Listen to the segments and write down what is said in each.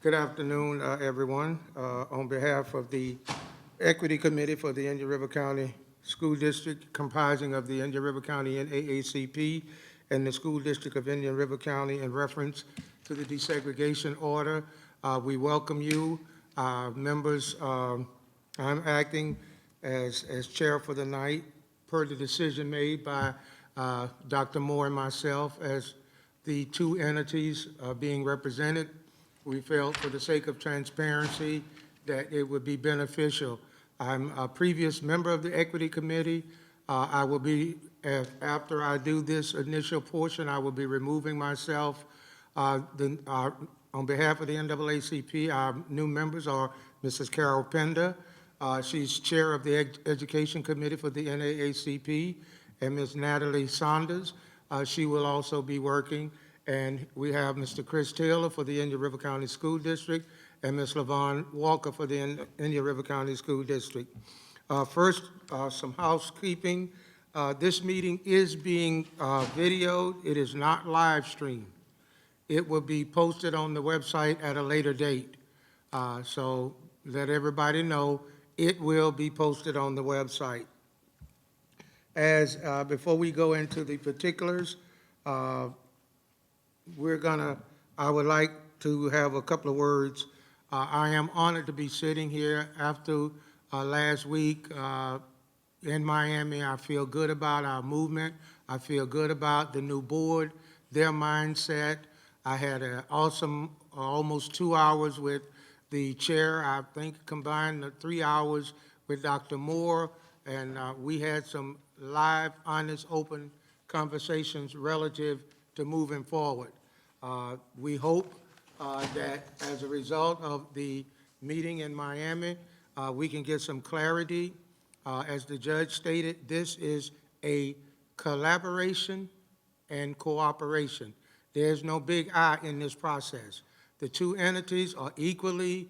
Good afternoon, everyone. On behalf of the Equity Committee for the Indian River County School District, comprising of the Indian River County NAACP and the School District of Indian River County in reference to the desegregation order, we welcome you. Members, I'm acting as chair for the night per the decision made by Dr. Moore and myself as the two entities being represented. We felt for the sake of transparency that it would be beneficial. I'm a previous member of the Equity Committee. I will be, after I do this initial portion, I will be removing myself. On behalf of the NAACP, our new members are Mrs. Carol Pender. She's chair of the Education Committee for the NAACP, and Ms. Natalie Saunders. She will also be working. And we have Mr. Chris Taylor for the Indian River County School District and Ms. LaVon Walker for the Indian River County School District. First, some housekeeping. This meeting is being videoed. It is not live streamed. It will be posted on the website at a later date. So let everybody know it will be posted on the website. Before we go into the particulars, I would like to have a couple of words. I am honored to be sitting here after last week in Miami. I feel good about our movement. I feel good about the new board, their mindset. I had an awesome almost 2 hours with the chair. I think combined the 3 hours with Dr. Moore, and we had some live, honest, open conversations relative to moving forward. We hope that as a result of the meeting in Miami, we can get some clarity. As the judge stated, this is a collaboration and cooperation. There's no big I in this process. The two entities are equally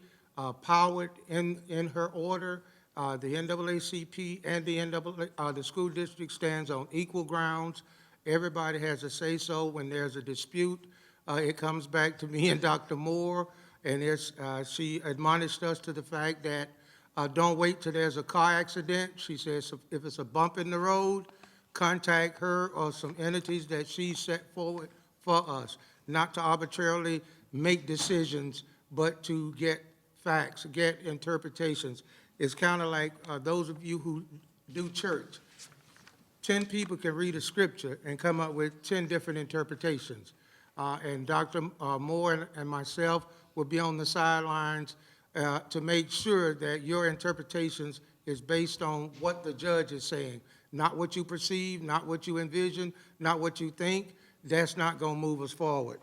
powered in her order. The NAACP and the school district stands on equal grounds. Everybody has a say-so. When there's a dispute, it comes back to me and Dr. Moore, and she admonished us to the fact that don't wait till there's a car accident. She says if it's a bump in the road, contact her or some entities that she set forward for us, not to arbitrarily make decisions, but to get facts, get interpretations. It's kind of like those of you who do church. 10 people can read a scripture and come up with 10 different interpretations. And Dr. Moore and myself will be on the sidelines to make sure that your interpretations is based on what the judge is saying, not what you perceive, not what you envision, not what you think. That's not going to move us forward.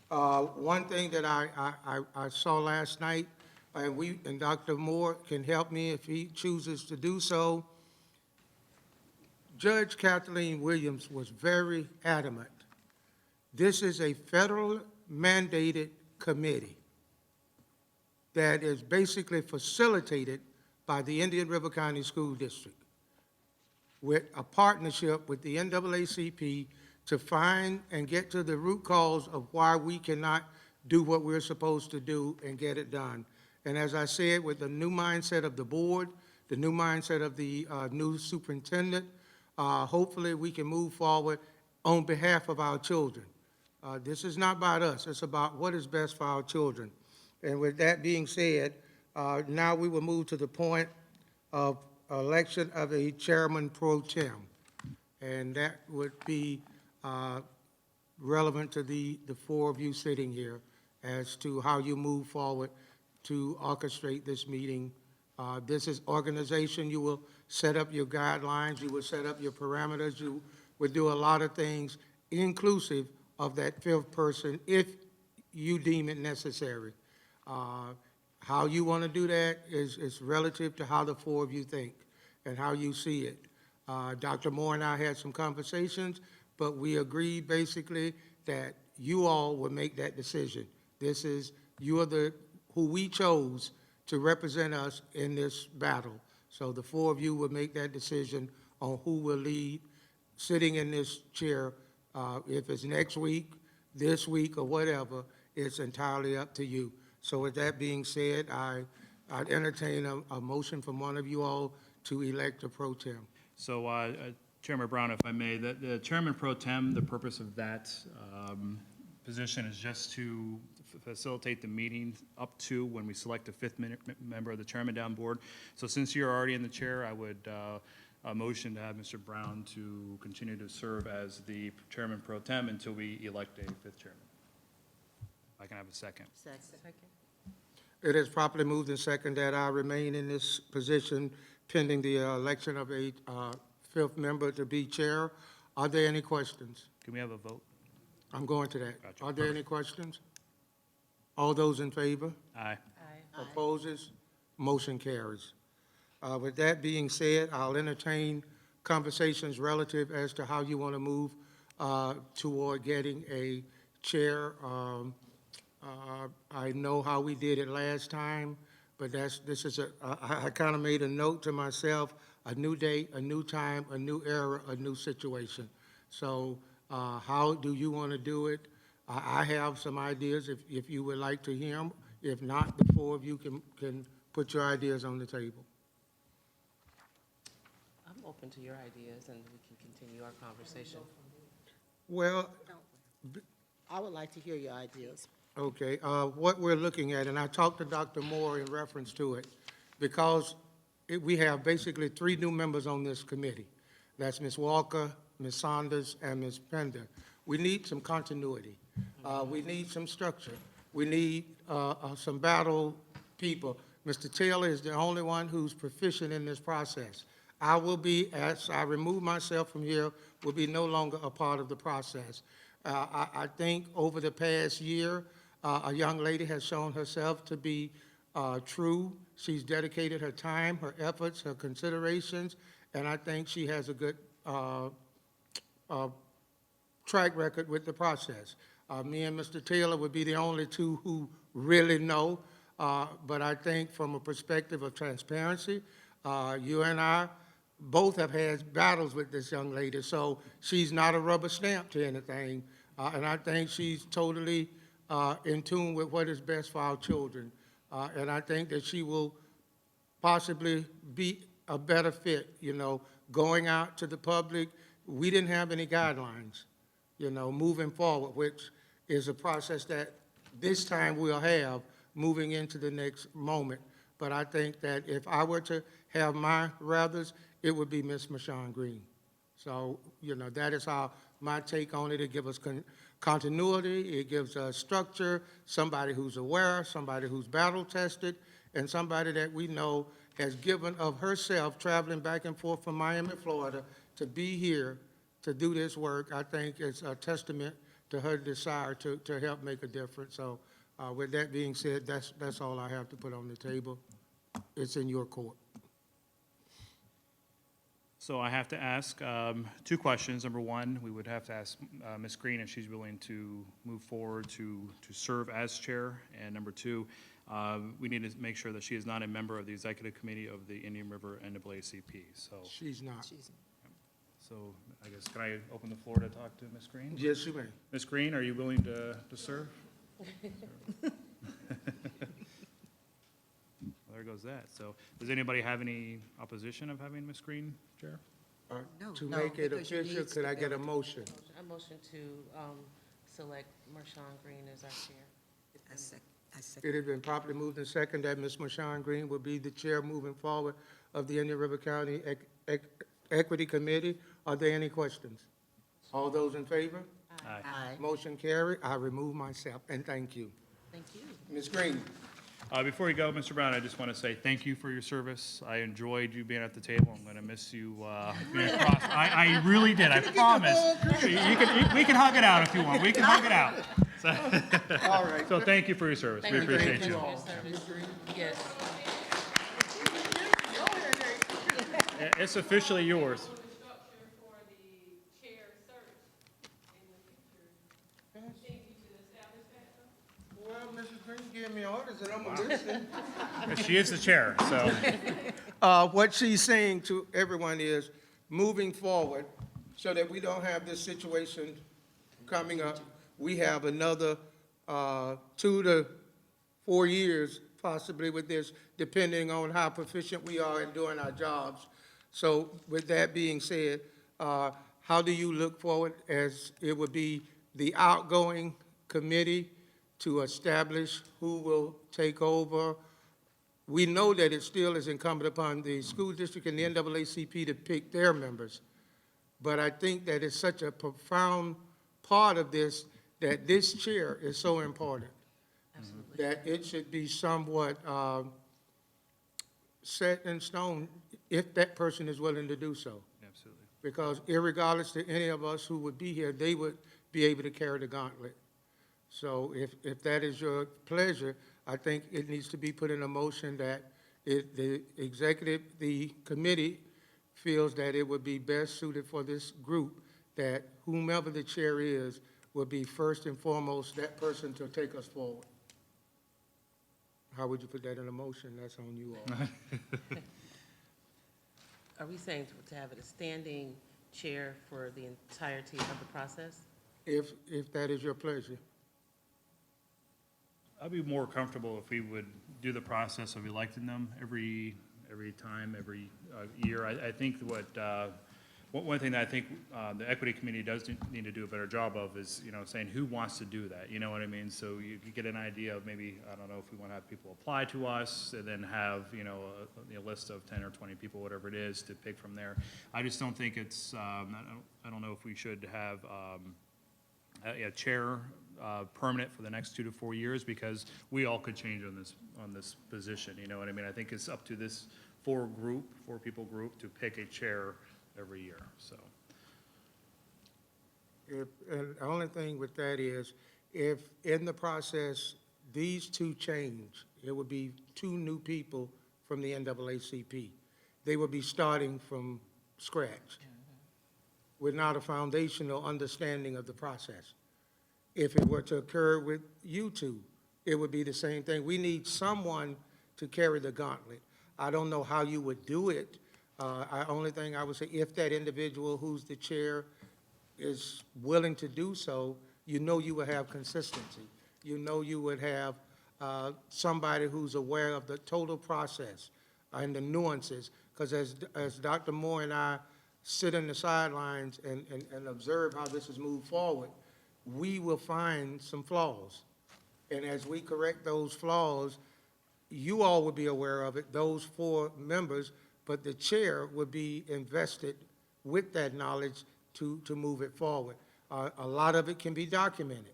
One thing that I saw last night, and Dr. Moore can help me if he chooses to do so, Judge Kathleen Williams was very adamant. This is a federal mandated committee that is basically facilitated by the Indian River County School District with a partnership with the NAACP to find and get to the root cause of why we cannot do what we're supposed to do and get it done. And as I said, with the new mindset of the board, the new mindset of the new superintendent, hopefully we can move forward on behalf of our children. This is not about us. It's about what is best for our children. And with that being said, now we will move to the point of election of a chairman pro tem. And that would be relevant to the four of you sitting here as to how you move forward to orchestrate this meeting. This is organization. You will set up your guidelines. You will set up your parameters. You will do a lot of things inclusive of that fifth person if you deem it necessary. How you want to do that is relative to how the four of you think and how you see it. Dr. Moore and I had some conversations, but we agreed basically that you all will make that decision. You are who we chose to represent us in this battle. So the four of you will make that decision on who will lead sitting in this chair. If it's next week, this week or whatever, it's entirely up to you. So with that being said, I'd entertain a motion from one of you all to elect a pro tem. So, Chairman Brown, if I may, the Chairman Pro Tem, the purpose of that position is just to facilitate the meeting up to when we select a fifth member of the Chairman down board. So since you're already in the chair, I would motion to have Mr. Brown to continue to serve as the Chairman Pro Tem until we elect a fifth chairman. If I can have a second. Second. It is properly moved and second that I remain in this position pending the election of a fifth member to be chair. Are there any questions? Can we have a vote? I'm going to that. Gotcha. Are there any questions? All those in favor? Aye. Opposes? Motion carries. With that being said, I'll entertain conversations relative as to how you want to move toward getting a chair. I know how we did it last time, but I kind of made a note to myself, a new date, a new time, a new era, a new situation. So how do you want to do it? I have some ideas if you would like to hear them. If not, the four of you can put your ideas on the table. I'm open to your ideas, and we can continue our conversation. Well, I would like to hear your ideas. okay, what we're looking at, and I talked to Dr. Moore in reference to it, because we have basically three new members on this committee. That's Ms. Walker, Ms. Saunders, and Ms. Pender. We need some continuity. We need some structure. We need some battle people. Mr. Taylor is the only one who's proficient in this process. I will be, as I remove myself from here, will be no longer a part of the process. I think over the past year, a young lady has shown herself to be true. She's dedicated her time, her efforts, her considerations, and I think she has a good track record with the process. Me and Mr. Taylor would be the only two who really know, but I think from a perspective of transparency, you and I both have had battles with this young lady, so she's not a rubber stamp to anything, and I think she's totally in tune with what is best for our children, and I think that she will possibly be a better fit, going out to the public. We didn't have any guidelines, moving forward, which is a process that this time we'll have moving into the next moment. But I think that if I were to have my rathers, it would be Ms. Michonne Green. So, that is how my take on it. It gives us continuity, it gives us structure, somebody who's aware, somebody who's battle-tested, and somebody that we know has given of herself traveling back and forth from Miami, Florida, to be here to do this work. I think it's a testament to her desire to help make a difference. So with that being said, that's all I have to put on the table. It's in your court. So I have to ask two questions. Number one, we would have to ask Ms. Green if she's willing to move forward to serve as chair. And number two, we need to make sure that she is not a member of the executive committee of the Indian River NAACP. So She's not. So I guess, can I open the floor to talk to Ms. Green? Yes, you may. Ms. Green, are you willing to serve? There goes that. So does anybody have any opposition of having Ms. Green chair? To No, make it because you official, need could I get a motion? I motion to select Marshawn Green as our chair. I second. It has been properly moved and second that Ms. Michonne Green will be the chair moving forward of the Indian River County Equity Committee. Are there any questions? All those in favor? Aye. Aye. Motion carried. I remove myself, and thank you. Thank you. Ms. Green? Before you go, Mr. Brown, I just want to say thank you for your service. I enjoyed you being at the table. I'm going to miss you being across. I really did. I promise. We can hug it out if you want. We can hug it out. So, All right. so thank you for your service. We appreciate Thank you. all. Your service. Yes. It's officially yours. Structure for the chair search in the future. You think you should establish that? Well, Mrs. Green gave me orders, and I'm going to listen. She is the chair, so. What she's saying to everyone is, moving forward, so that we don't have this situation coming up we have another 2 to 4 years possibly with this, depending on how proficient we are in doing our jobs. So with that being said, how do you look forward, as it would be the outgoing committee to establish who will take over? We know that it still is incumbent upon the school district and the NAACP to pick their members. But I think that it's such a profound part of this, that this chair is so important, Absolutely. that it should be somewhat set in stone if that person is willing to do so. Absolutely. Because irregardless to any of us who would be here, they would be able to carry the gauntlet. So if that is your pleasure, I think it needs to be put in a motion that the committee feels that it would be best suited for this group, that whomever the chair is will be first and foremost that person to take us forward. How would you put that in a motion? That's on you all. Are we saying to have it a standing chair for the entirety of the process? If that is your pleasure. I'd be more comfortable if we would do the process of electing them every time, every year. I think one thing that I think the equity committee does need to do a better job of is, saying who wants to do that, you know what I mean? So you get an idea of maybe, I don't know if we want to have people apply to us and then have, a list of 10 or 20 people, whatever it is, to pick from there. I just don't think it's, I don't know if we should have a chair permanent for the next 2 to 4 years, because we all could change on this position, you know what I mean? I think it's up to this four people group to pick a chair every year, so. And the only thing with that is, if in the process, these two change, it would be 2 new people from the NAACP. They would be starting from scratch without a foundational understanding of the process. If it were to occur with you two, it would be the same thing. We need someone to carry the gauntlet. I don't know how you would do it. Only thing I would say, if that individual who's the chair is willing to do so, you would have consistency. You would have somebody who's aware of the total process and the nuances. Because as Dr. Moore and I sit on the sidelines and observe how this has moved forward, we will find some flaws. And as we correct those flaws, you all will be aware of it, those 4 members, but the chair would be invested with that knowledge to move it forward. A lot of it can be documented.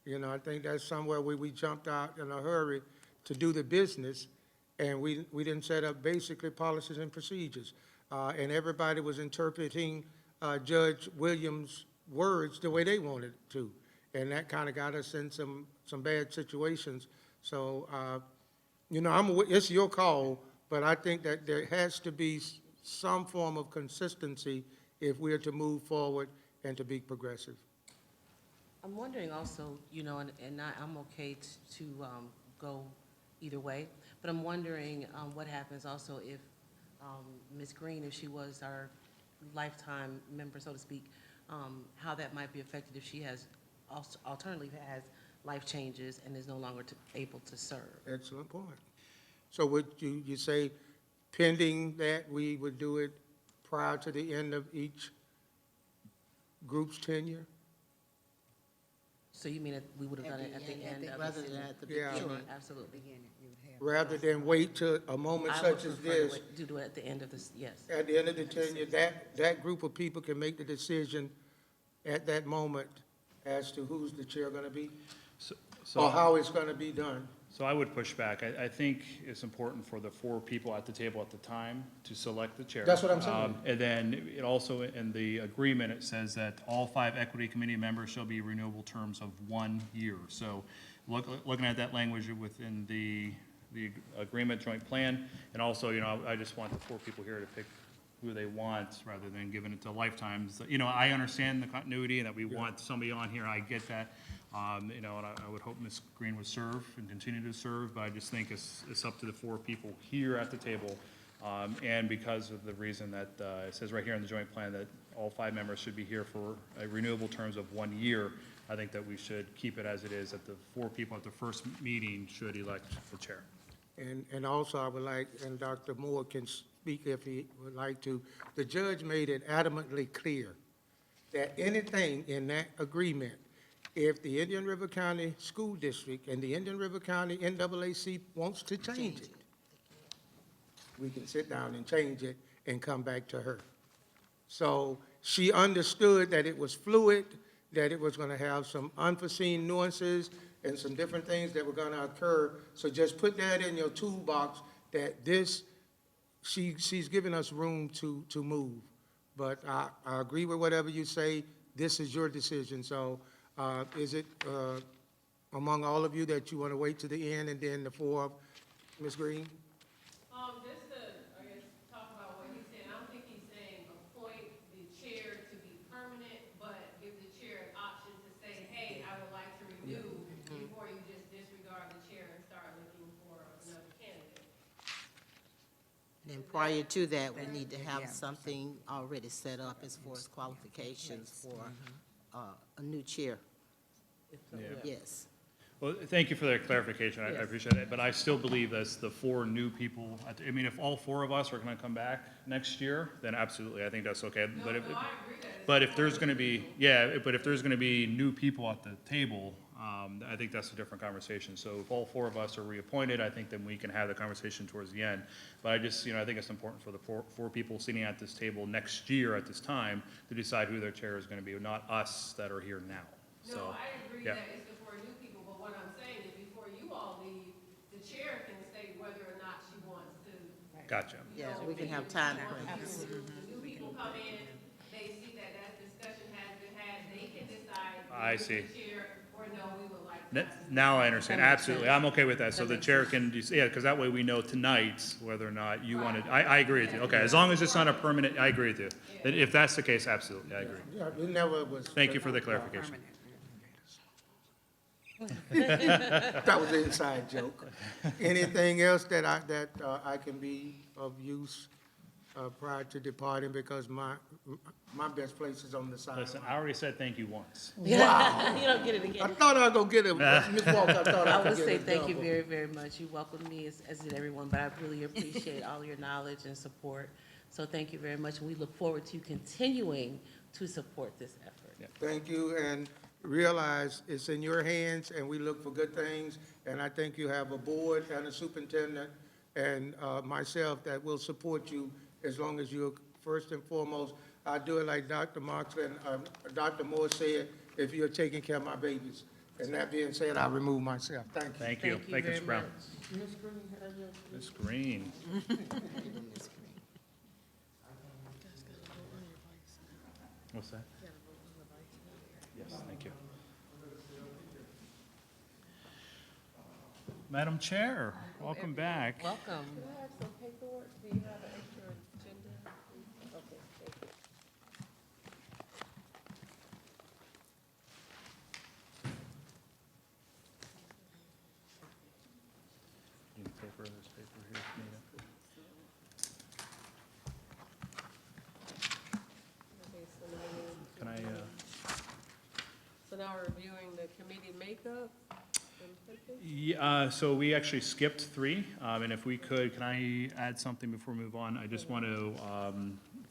I think that's somewhere where we jumped out in a hurry to do the business, and we didn't set up basically policies and procedures. And everybody was interpreting Judge Williams' words the way they wanted to. And that kind of got us in some bad situations. So, it's your call, but I think that there has to be some form of consistency if we are to move forward and to be progressive. I'm wondering also, I'm okay to go either way, but I'm wondering what happens also if Ms. Green, if she was our lifetime member, so to speak, how that might be affected if she has, alternatively has life changes and is no longer able to serve. Excellent point. So would you say pending that we would do it prior to the end of each group's tenure? So you mean that we would have done it at the end of Rather the than at the Yeah. beginning. Absolutely. Rather than wait till a moment I would such as prefer to this, do it at the end of this, yes. at the end of the tenure, that group of people can make the decision at that moment as to who's the chair going to be, or how it's going to be done. So I would push back. I think it's important for the 4 people at the table at the time to select the chair. That's what I'm saying. And then it also, in the agreement, it says that all 5 equity committee members shall be renewable terms of 1 year. So looking at that language within the agreement joint plan, and also, I just want the 4 people here to pick who they want rather than giving it to lifetimes. I understand the continuity and that we want somebody on here. I get that. And I would hope Ms. Green would serve and continue to serve, but I just think it's up to the 4 people here at the table. And because of the reason that it says right here in the joint plan that all 5 members should be here for renewable terms of 1 year, I think that we should keep it as it is, that the 4 people at the first meeting should elect the chair. And also, I would like, and Dr. Moore can speak if he would like to, the judge made it adamantly clear that anything in that agreement, if the Indian River County School District and the Indian River County NAAC wants to change it, we can sit down and change it and come back to her. So she understood that it was fluid, that it was gonna have some unforeseen nuances and some different things that were gonna occur. So just put that in your toolbox, that this, she's giving us room to move. But I agree with whatever you say, this is your decision. So, is it, among all of you that you wanna wait to the end and then the 4 of Ms. Green? Just to, I guess, talk about what he's saying, I don't think he's saying appoint the chair to be permanent, but give the chair an option to say, hey, I would like to renew, before you just disregard the chair and start looking for another candidate. And prior to that, we need to have something already set up as far as qualifications for a new chair. Yes. Well, thank you for that clarification. I appreciate it. But I still believe that's the 4 new people. I mean, if all 4 of us are going to come back next year, then absolutely, I think that's okay. But if, I agree that it's but if there's going to be, but if there's going to be new people at the table, I think that's a different conversation. So if all 4 of us are reappointed, I think then we can have the conversation towards the end. But I just, I think it's important for the 4 people sitting at this table next year at this time to decide who their chair is going to be, not us that are here now. So, No, I agree yeah. that it's the 4 new people, but what I'm saying is before you all leave, the chair can say whether or not she wants to. Gotcha. Yeah, we can have time frames. The new people come in, they see that discussion has been had, they can decide. I whether see. the chair or no, we would like N- to. Now I understand, absolutely, I'm okay with that, so the chair can, because that way we know tonight whether or not you want to, I agree with you, okay, as long as it's not a permanent, I agree with you. If that's the case, absolutely, I agree. Yeah, it never was. Thank you for the clarification. That was an inside joke. Anything else that I can be of use prior to departing, because my best place is on the side. Listen, I already said thank you once. Wow. You don't get it I again. thought I was gonna get it, Ms. Walker, I thought I I was would gonna say get it thank you double. very, very much. You welcomed me, as did everyone, but I really appreciate all your knowledge and support. So thank you very much, and we look forward to continuing to support this effort. Thank you, and realize it's in your hands, and we look for good things. And I think you have a board and a superintendent and myself that will support you as long as you're first and foremost. I do it like Dr. Marks and Dr. Moore said, if you're taking care of my babies. And that being said, I remove myself. Thank you. Thank you, thank you, very Mr. Brown. much. Ms. Green. What's that? Yes, thank you. Madam Chair, welcome back. Welcome. Can I have some paperwork? Do you have an extra agenda? Okay, thank you. You need paper, there's paper here if you need it. Okay, so now Can I, so now we're reviewing the committee makeup and purpose? yeah, so we actually skipped 3, and if we could, can I add something before we move on? I just want to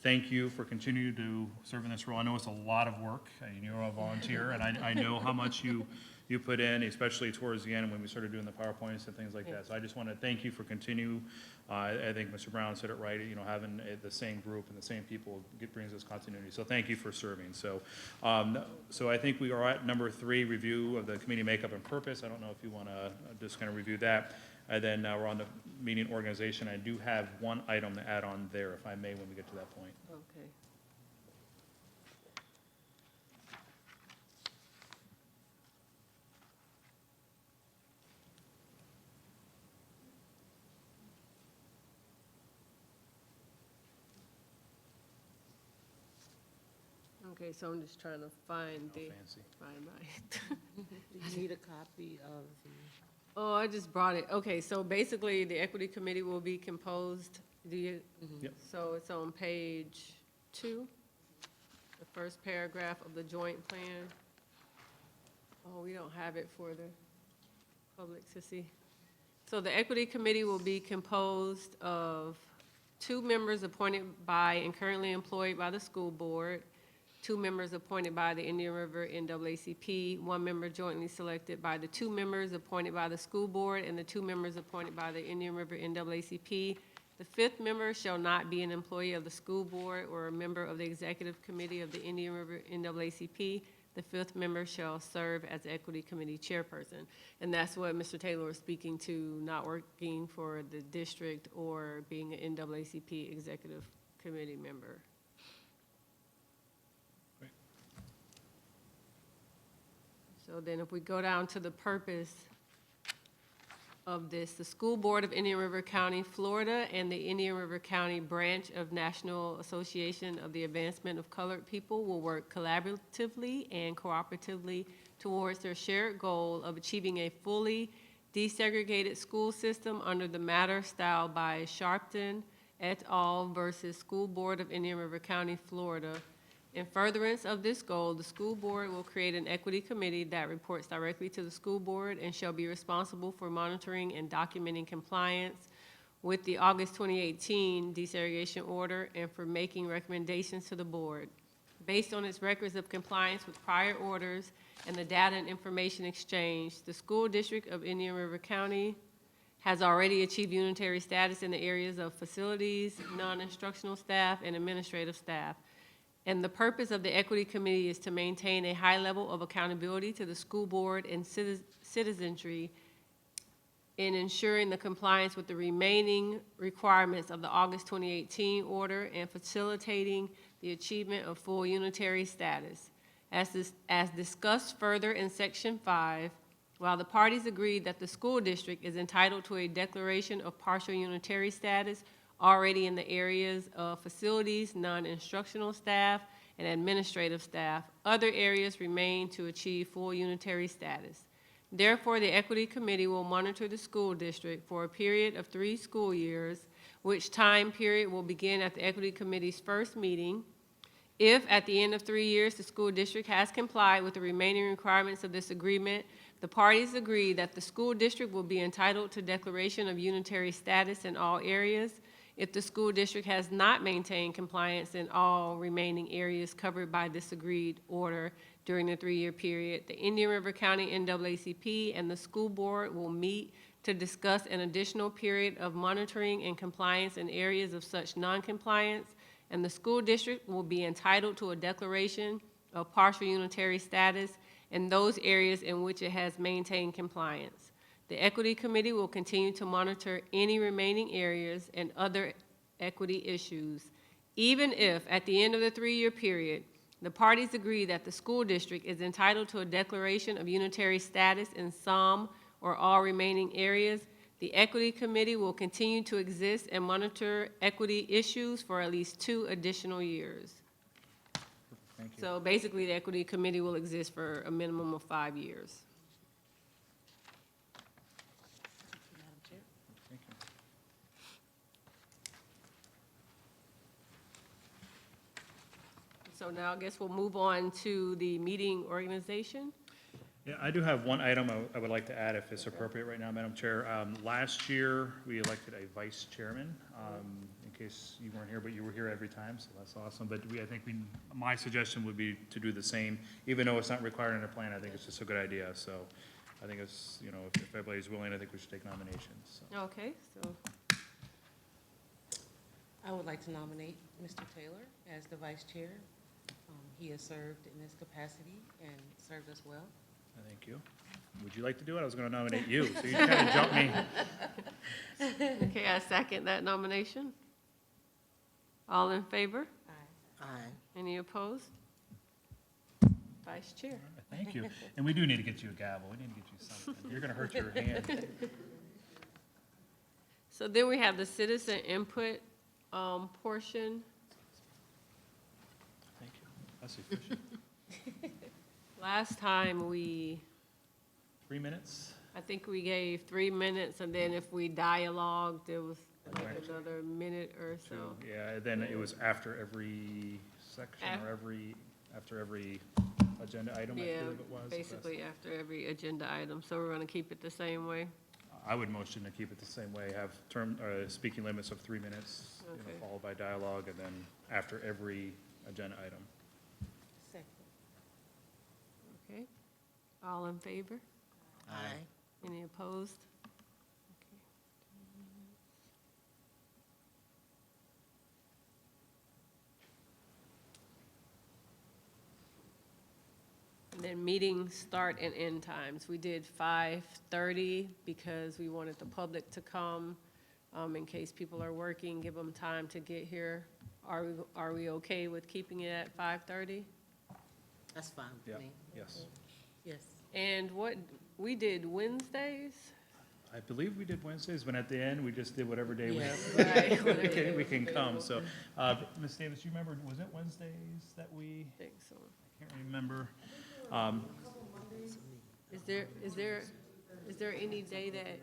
thank you for continuing to serve in this role. I know it's a lot of work, and you're a volunteer, and I know how much you put in, especially towards the end when we started doing the PowerPoints and things like that. So I just want to thank you for continue. I think Mr. Brown said it right, having the same group and the same people brings us continuity. So thank you for serving. So, so I think we are at number 3, review of the committee makeup and purpose. I don't know if you want to just kind of review that. And then we're on the meeting organization. I do have one item to add on there, if I may, when we get to that point. Okay. Okay, so I'm just trying to find Oh, the, fancy. find my. Do you need a copy of the? Oh, I just brought it. Okay, so basically, the equity committee will be composed, do you? Yep. So it's on page 2, the first paragraph of the joint plan. Oh, we don't have it for the public to see. So the Equity Committee will be composed of 2 members appointed by and currently employed by the school board, 2 members appointed by the Indian River NAACP, 1 member jointly selected by the 2 members appointed by the school board and the 2 members appointed by the Indian River NAACP. The 5th member shall not be an employee of the school board or a member of the executive committee of the Indian River NAACP. The 5th member shall serve as Equity Committee chairperson. And that's what Mr. Taylor was speaking to, not working for the district or being an NAACP executive committee member. So then if we go down to the purpose of this, the School Board of Indian River County, Florida, and the Indian River County Branch of National Association of the Advancement of Colored People will work collaboratively and cooperatively towards their shared goal of achieving a fully desegregated school system under the matter styled by Sharpton et al. Versus School Board of Indian River County, Florida. In furtherance of this goal, the school board will create an equity committee that reports directly to the school board and shall be responsible for monitoring and documenting compliance with the August 2018 desegregation order and for making recommendations to the board. Based on its records of compliance with prior orders and the data and information exchange, the school district of Indian River County has already achieved unitary status in the areas of facilities, non-instructional staff, and administrative staff. And the purpose of the Equity Committee is to maintain a high level of accountability to the school board and citizenry in ensuring the compliance with the remaining requirements of the August 2018 order and facilitating the achievement of full unitary status. As discussed further in Section 5, while the parties agreed that the school district is entitled to a declaration of partial unitary status already in the areas of facilities, non-instructional staff, and administrative staff, other areas remain to achieve full unitary status. Therefore, the Equity Committee will monitor the school district for a period of 3 school years, which time period will begin at the Equity Committee's first meeting. If at the end of 3 years the school district has complied with the remaining requirements of this agreement, the parties agree that the school district will be entitled to declaration of unitary status in all areas. If the school district has not maintained compliance in all remaining areas covered by this agreed order during the 3-year period, the Indian River County NAACP and the school board will meet to discuss an additional period of monitoring and compliance in areas of such noncompliance, and the school district will be entitled to a declaration of partial unitary status in those areas in which it has maintained compliance. The Equity Committee will continue to monitor any remaining areas and other equity issues, even if, at the end of the 3-year period, the parties agree that the school district is entitled to a declaration of unitary status in some or all remaining areas. The Equity Committee will continue to exist and monitor equity issues for at least 2 additional years. Thank you. So basically, the Equity Committee will exist for a minimum of 5 years. Madam Chair? Thank you. So now I guess we'll move on to the meeting organization. Yeah, I do have one item I would like to add, if it's appropriate right now, Madam Chair. Last year, we elected a vice chairman, in case you weren't here, but you were here every time, so that's awesome. But my suggestion would be to do the same, even though it's not required in our plan. I think it's just a good idea, so I think it's, if everybody's willing, I think we should take nominations, so. Okay, so I would like to nominate Mr. Taylor as the vice chair. He has served in this capacity and served us well. Thank you. Would you like to do it? I was going to nominate you, so you kind of jumped me. okay, I second that nomination. All in favor? Aye. Aye. Any opposed? Vice Chair. Thank you. And we do need to get you a gavel. We need to get you something. You're going to hurt your hand. So then we have the citizen input portion. Thank you. That's efficient. Last time 3 minutes? I think we gave 3 minutes, and then if we dialogued, there was like Right. another minute or so. Yeah, then it was after every section or after every agenda item, I Yeah, believe it was. basically after every agenda item, so we're gonna keep it the same way. I would motion to keep it the same way, have speaking limits of 3 minutes, Okay. followed by dialogue, and then after every agenda item. Second. Okay, all in favor? Aye. Any opposed? Okay. And then meeting start and end times. We did 5:30 because we wanted the public to come, in case people are working, give them time to get here. Are we okay with keeping it at 5:30? That's fine Yeah, with me. yes. Yes. And what, we did Wednesdays? I believe we did Wednesdays, but at the end, we just did whatever day Yeah. Right. we can come, so. Ms. Davis, you remember, was it Wednesdays that we, I think so. I can't remember. Is there any day that,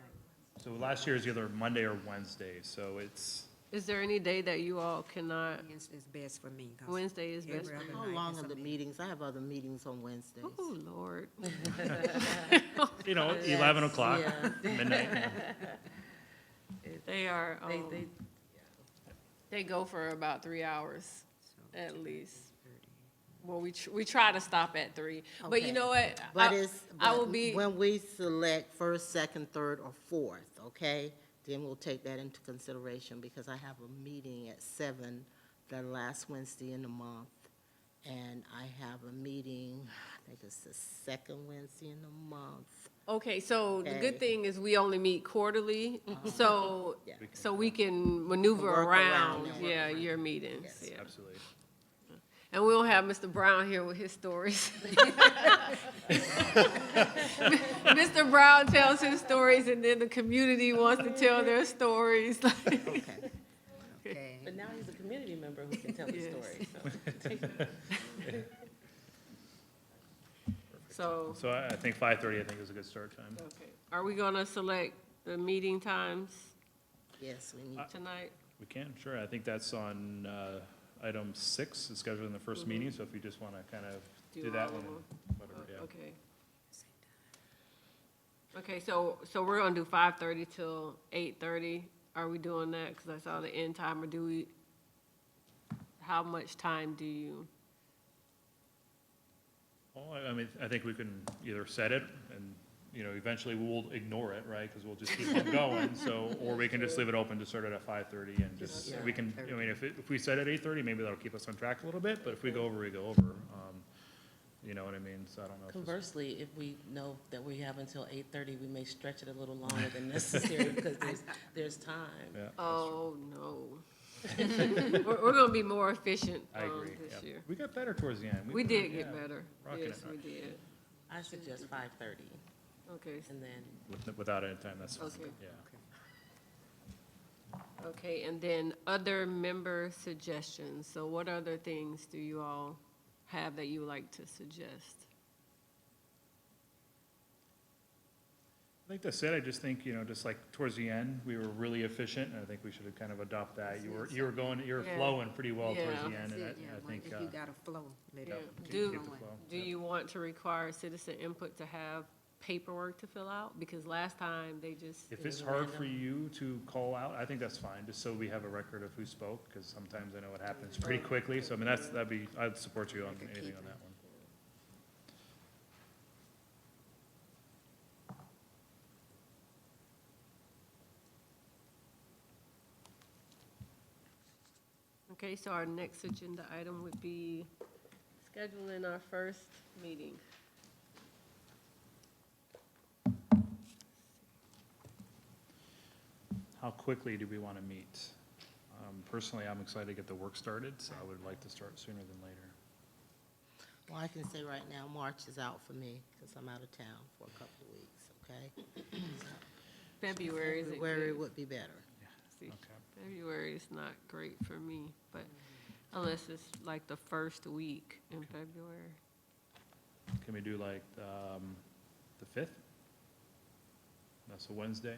So last year is either Monday or Wednesday, so it's, is there any day that you all cannot, Wednesday's best for me. 'cause Wednesday is best every for other you? How night long is are the something. meetings? I have other meetings on Wednesdays. Oh, Lord. 11 o'clock, Yeah. midnight. They are, They, they go for about 3 hours So, at least. Well, we try to stop at 3, but you Okay. know what? But I will be, when we select first, second, third, or fourth, okay? Then we'll take that into consideration, because I have a meeting at 7 the last Wednesday in the month. And I have a meeting, I think it's the second Wednesday in the month. okay, so the good Okay. thing is we only meet quarterly, so, Yeah. so we can maneuver Work around around, it. yeah, your meetings, Yes. yeah. Absolutely. And we'll have Mr. Brown here with his stories. Mr. Brown tells his stories, and then the community wants to tell their stories. Okay. okay. but now he's a community member who can tell the Yes. story, so. So, So I think 5:30, I think is a good start time. okay, are we gonna select the meeting times Yes, we need, tonight? We can, sure. I think that's on item 6, is scheduled in the first meeting, so if you just want to kind of do that all one, of them. whatever, yeah. Okay. Okay, so we're gonna do 5:30 till 8:30. Are we doing that? Because I saw the end time, or do we, how much time do you? Well, I mean, I think we can either set it and, eventually we'll ignore it, right? Because we'll just keep on going, so, or we can just leave it open to start it at 5:30 and just, Yeah. we can, I mean, if we set at 8:30, maybe that'll keep us on track a little bit, but if we go over, we go over. You know what I mean? So I don't know. if this- Conversely, if we know that we have until 8:30, we may stretch it a little longer than necessary, because there's time. Yeah, Oh, no. We're gonna be more efficient, I agree, this yeah. year. We got better towards the end. We did get yeah, better. rocking Yes, it. we did. I suggest 5:30, Okay, and then Without any time, that's fine, Okay. yeah. okay, and then other member suggestions. So what other things do you all have that you would like to suggest? I think that's it. I just think, just like towards the end, we were really efficient, and I think we should kind of adopt that. You were Yeah. flowing pretty well towards Yeah. the end, and That's it, yeah, I think, if you got a flow, let Yeah. it keep Do- keep the going. flow. Do you want to require citizen input to have paperwork to fill out? Because last time they just, If it's hard for you to call out, I think that's fine, just so we have a record of who spoke, because sometimes I know it happens pretty quickly. So I mean, I'd support you on Like a anything keeper. on that one. okay, so our next agenda item would be scheduling our first meeting. How quickly do we want to meet? Personally, I'm excited to get the work started, so I would like to start sooner than later. well, I can say right now, March is out for me, because I'm out of town for a couple of weeks, okay? February is it February good? would be better. See, Okay. February is not great for me, but unless it's like the first week in February. Can we do like the 5th? That's a Wednesday.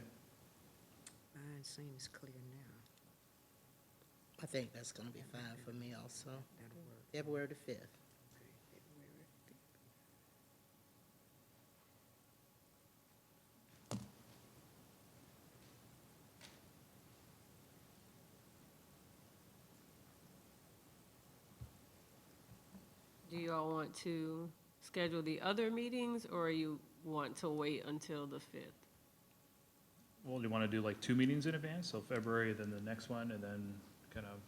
Mine seems clear now. I think that's gonna be fine for me also. That'll work. February the 5th. y'all want to schedule the other meetings, or you want to wait until the 5th? Well, do you want to do like 2 meetings in advance, so February, then the next one, and then kind of,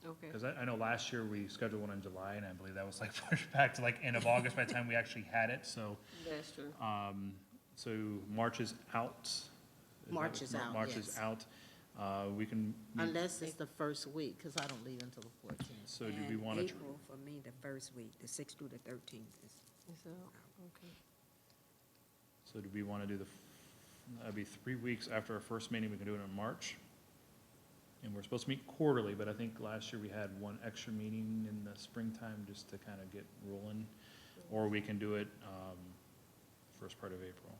Okay. because I know last year we scheduled one in July, and I believe that was like pushed back to like end of August by the time we actually had it, so, That's true. so March is out. March is out, March is yes. out. We can, Unless it's the first week, because I don't leave until the 14th. so do we And want to, April for me, the first week, the 6th through the 13th is. So, okay. so do we want to do that'd be 3 weeks after our first meeting, we can do it in March. And we're supposed to meet quarterly, but I think last year we had one extra meeting in the springtime just to kind of get rolling. Or we can do it, first part of April.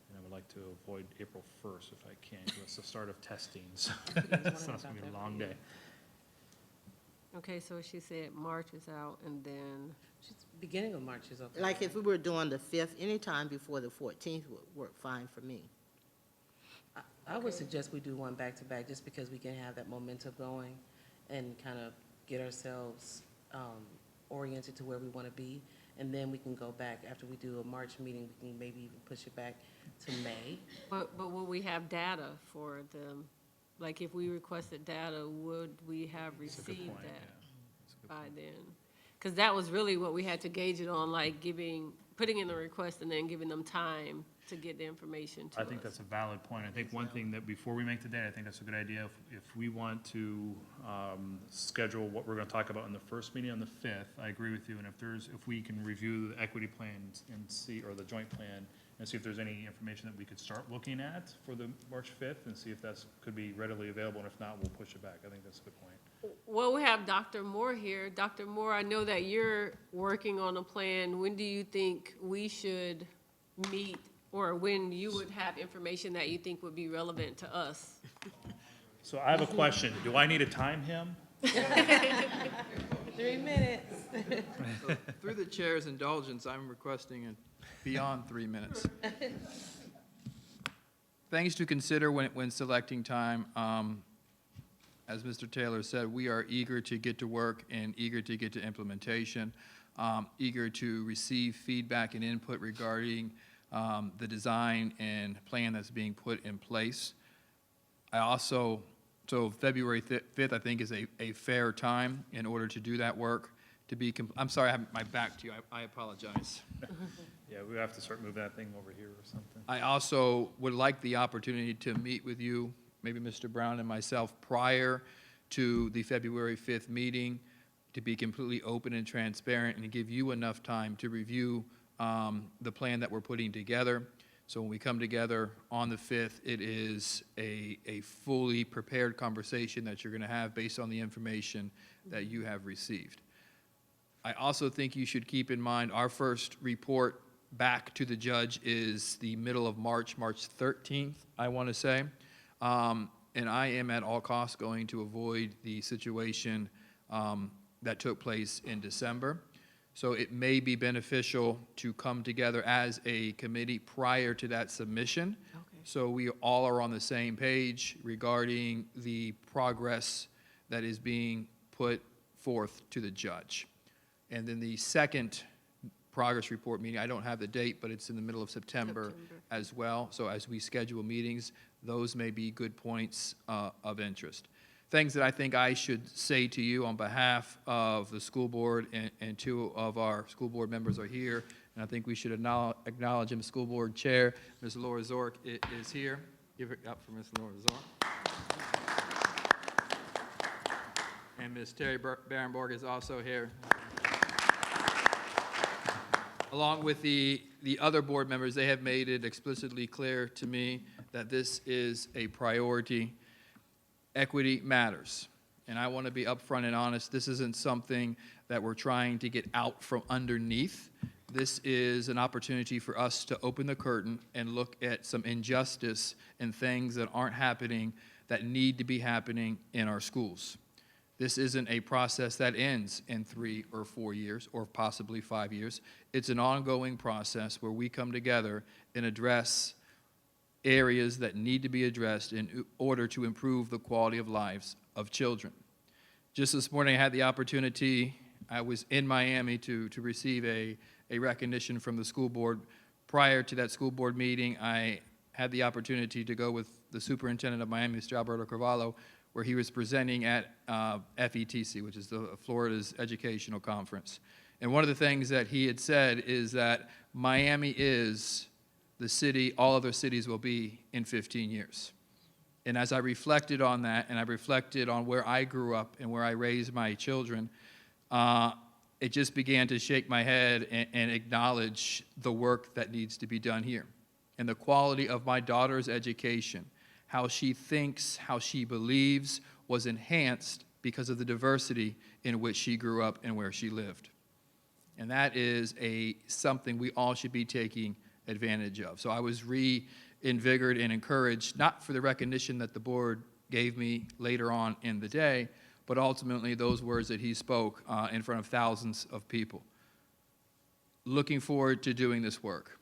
And I would like to avoid April 1st if I can, because it's the start of testing, so it's going to be a long day. Okay, so she said March is out, and then, Beginning of March is okay. Like if we were doing the 5th, anytime before the 14th would work fine for me. I would suggest we do one back-to-back, just because we can have that momentum going and kind of get ourselves oriented to where we want to be. And then we can go back, after we do a March meeting, we can maybe even push it back to May. but will we have data for them? Like, if we requested data, would we have That's a good received point, yeah. that That's a good by point. then? Because that was really what we had to gauge it on, like putting in the request and then giving them time to get the information to I us. think that's a valid point. I think one thing that before we make the date, I think that's a good idea. If we want to schedule what we're going to talk about in the first meeting on the 5th, I agree with you. And if we can review the equity plans and see, or the joint plan, and see if there's any information that we could start looking at for the March 5th, and see if that's, could be readily available, and if not, we'll push it back. I think that's a good point. Well, we have Dr. Moore here. Dr. Moore, I know that you're working on a plan. When do you think we should meet, or when you would have information that you think would be relevant to us? So I have a question. Do I need to time him? 3 minutes. Through the chair's indulgence, I'm requesting it beyond 3 minutes. Things to consider when selecting time. As Mr. Taylor said, we are eager to get to work and eager to get to implementation, eager to receive feedback and input regarding the design and plan that's being put in place. So February 5th, I think, is a fair time in order to do that work. I'm sorry, I have my back to you. I apologize. Yeah, we have to start moving that thing over here or something. I also would like the opportunity to meet with you, maybe Mr. Brown and myself, prior to the February 5th meeting, to be completely open and transparent and to give you enough time to review the plan that we're putting together. So when we come together on the 5th, it is a fully prepared conversation that you're going to have based on the information that you have received. I also think you should keep in mind our first report back to the judge is the middle of March, March 13th, I want to say. And I am at all costs going to avoid the situation that took place in December. So it may be beneficial to come together as a committee prior to that submission. Okay. So we all are on the same page regarding the progress that is being put forth to the judge. And then the second progress report meeting, I don't have the date, but it's in the middle of September as well. So as we schedule meetings, those may be good points of interest. Things that I think I should say to you on behalf of the school board, and two of our school board members are here, and I think we should acknowledge him. School board chair, Ms. Laura Zork is here. Give it up for Ms. Laura Zork. And Ms. Terry Barenborg is also here. Along with the other board members, they have made it explicitly clear to me that this is a priority. Equity matters, and I want to be upfront and honest. This isn't something that we're trying to get out from underneath. This is an opportunity for us to open the curtain and look at some injustice and things that aren't happening that need to be happening in our schools. This isn't a process that ends in 3 or 4 years or possibly 5 years. It's an ongoing process where we come together and address areas that need to be addressed in order to improve the quality of lives of children. Just this morning, I had the opportunity, I was in Miami to receive a recognition from the school board. Prior to that school board meeting, I had the opportunity to go with the superintendent of Miami, Mr. Alberto Carvalho, where he was presenting at FETC, which is the Florida's educational conference. And one of the things that he had said is that Miami is the city all other cities will be in 15 years. And as I reflected on that, and I reflected on where I grew up and where I raised my children, it just began to shake my head and acknowledge the work that needs to be done here. And the quality of my daughter's education, how she thinks, how she believes, was enhanced because of the diversity in which she grew up and where she lived. And that is something we all should be taking advantage of. So I was reinvigorated and encouraged, not for the recognition that the board gave me later on in the day, but ultimately those words that he spoke in front of thousands of people. Looking forward to doing this work.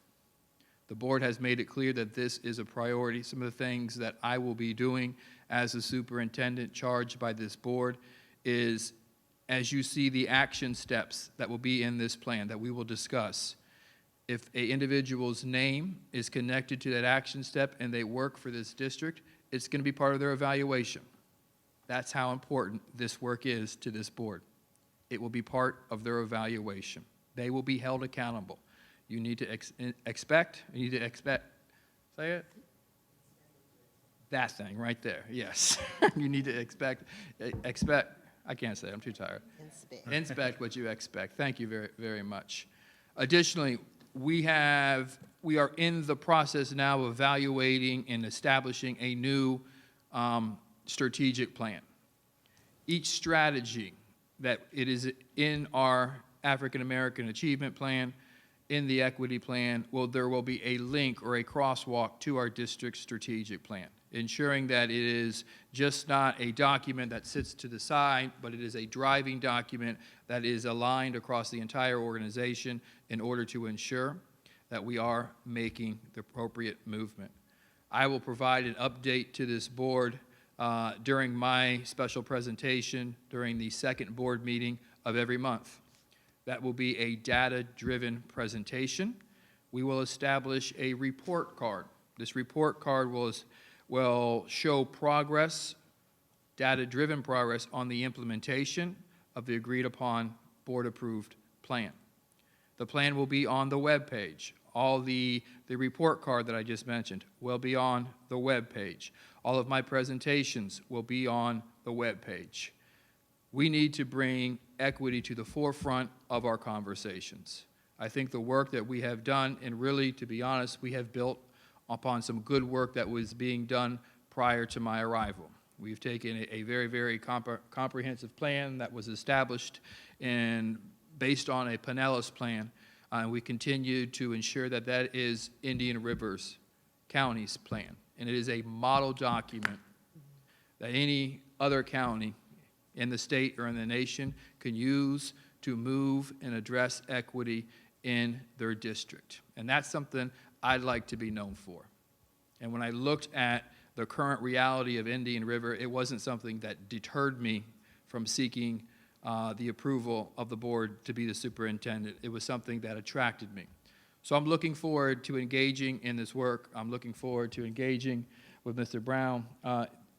The board has made it clear that this is a priority. Some of the things that I will be doing as the superintendent charged by this board is, as you see the action steps that will be in this plan that we will discuss, if an individual's name is connected to that action step and they work for this district, it's going to be part of their evaluation. That's how important this work is to this board. It will be part of their evaluation. They will be held accountable. You need to expect, say it? That thing right there, yes. You need to expect, I can't say it, I'm too tired. Inspect what you expect. Thank you very, very much. Additionally, we are in the process now of evaluating and establishing a new strategic plan. Each strategy that it is in our African American Achievement Plan, in the Equity Plan, there will be a link or a crosswalk to our district strategic plan, ensuring that it is just not a document that sits to the side, but it is a driving document that is aligned across the entire organization in order to ensure that we are making the appropriate movement. I will provide an update to this board during my special presentation during the second board meeting of every month. That will be a data-driven presentation. We will establish a report card. This report card will show progress, data-driven progress on the implementation of the agreed-upon board-approved plan. The plan will be on the web page. All the report card that I just mentioned will be on the web page. All of my presentations will be on the web page. We need to bring equity to the forefront of our conversations. I think the work that we have done, and really, to be honest, we have built upon some good work that was being done prior to my arrival. We've taken a very, very comprehensive plan that was established and based on a Pinellas plan. We continue to ensure that that is Indian Rivers County's plan. And it is a model document that any other county in the state or in the nation can use to move and address equity in their district. And that's something I'd like to be known for. And when I looked at the current reality of Indian River, it wasn't something that deterred me from seeking the approval of the board to be the superintendent. It was something that attracted me. So I'm looking forward to engaging in this work. I'm looking forward to engaging with Mr. Brown.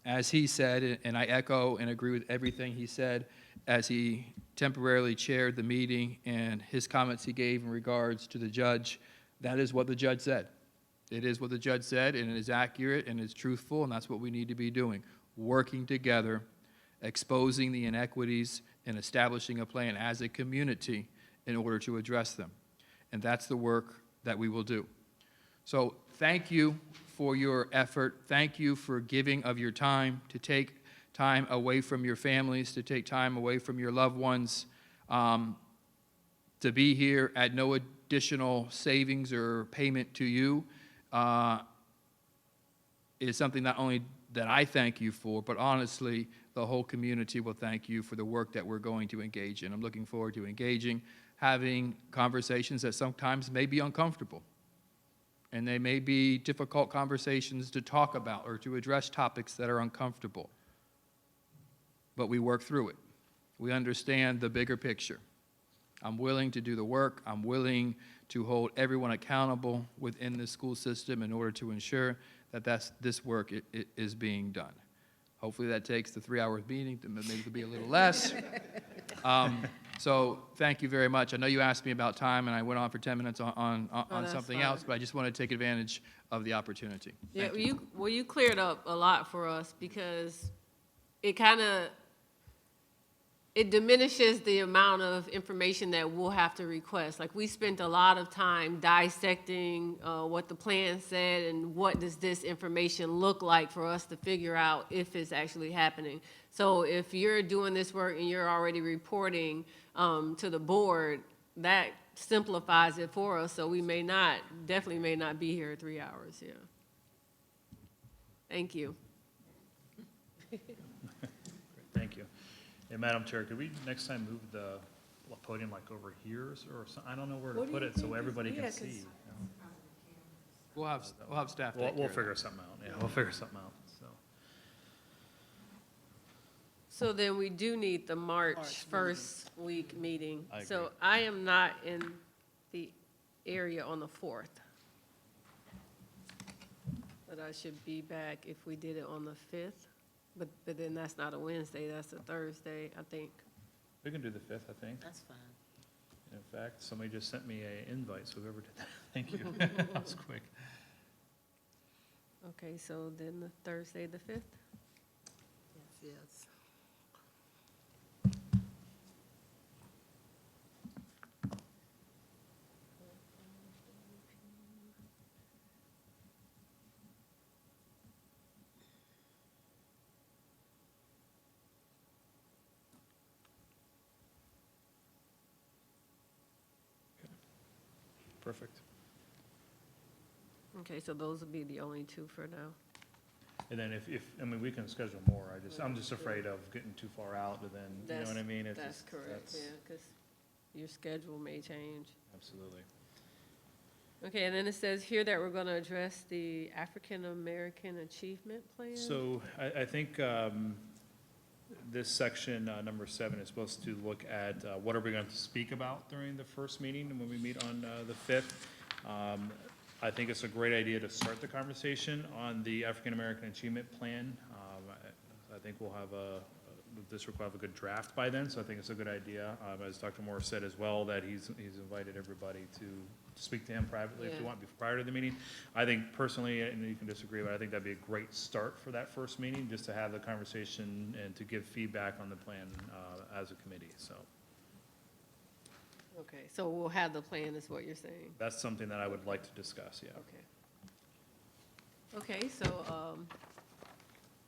As he said, and I echo and agree with everything he said as he temporarily chaired the meeting and his comments he gave in regards to the judge, that is what the judge said. It is what the judge said, and it is accurate, and it's truthful, and that's what we need to be doing, working together, exposing the inequities, and establishing a plan as a community in order to address them. And that's the work that we will do. So thank you for your effort. Thank you for giving of your time, to take time away from your families, to take time away from your loved ones, to be here at no additional savings or payment to you is something not only that I thank you for, but honestly, the whole community will thank you for the work that we're going to engage in. I'm looking forward to engaging, having conversations that sometimes may be uncomfortable. And they may be difficult conversations to talk about or to address topics that are uncomfortable. But we work through it. We understand the bigger picture. I'm willing to do the work. I'm willing to hold everyone accountable within the school system in order to ensure that this work is being done. Hopefully that takes the 3-hour meeting, maybe it'll be a little less. So thank you very much. I know you asked me about time, and I went on for 10 minutes on that's something fine. else, but I just want to take advantage of the opportunity. Yeah, Thank you. you cleared up a lot for us because it kind of, it diminishes the amount of information that we'll have to request. Like, we spent a lot of time dissecting what the plan said and what does this information look like for us to figure out if it's actually happening. So if you're doing this work and you're already reporting to the board, that simplifies it for us, so we definitely may not be here 3 hours, yeah. Thank you. Thank you. And Madam Chair, could we next time move the podium like over here or so? I don't know where to put it so everybody can see. you know. We'll have staff take We'll care of that. figure something out. Yeah, we'll figure something out, so. So then we do need the March first week meeting. I agree. So I am not in the area on the 4th. But I should be back if we did it on the 5th. But then that's not a Wednesday, that's a Thursday, I think. We can do the 5th, I think. That's fine. In fact, somebody just sent me an invite, so whoever did that, thank you. That was quick. Okay, so then the Thursday, the 5th? Yes. Perfect. Okay, so those would be the only two for now. And then I mean, we can schedule more. I'm just afraid of getting too far out and then, you know what I mean? It's That's just- correct, yeah, because your schedule may change. Absolutely. Okay, and then it says here that we're going to address the African American Achievement Plan? So I think this section, number 7, is supposed to look at what are we going to speak about during the first meeting when we meet on the 5th. I think it's a great idea to start the conversation on the African American Achievement Plan. I think we'll have this will have a good draft by then, so I think it's a good idea. As Dr. Moore said as well, that he's invited everybody to speak to him privately if you Yeah. want, prior to the meeting. I think personally, and you can disagree, but I think that'd be a great start for that first meeting, just to have the conversation and to give feedback on the plan as a committee, so. Okay, so we'll have the plan, is what you're saying? That's something that I would like to discuss, yeah. Okay. Okay, so,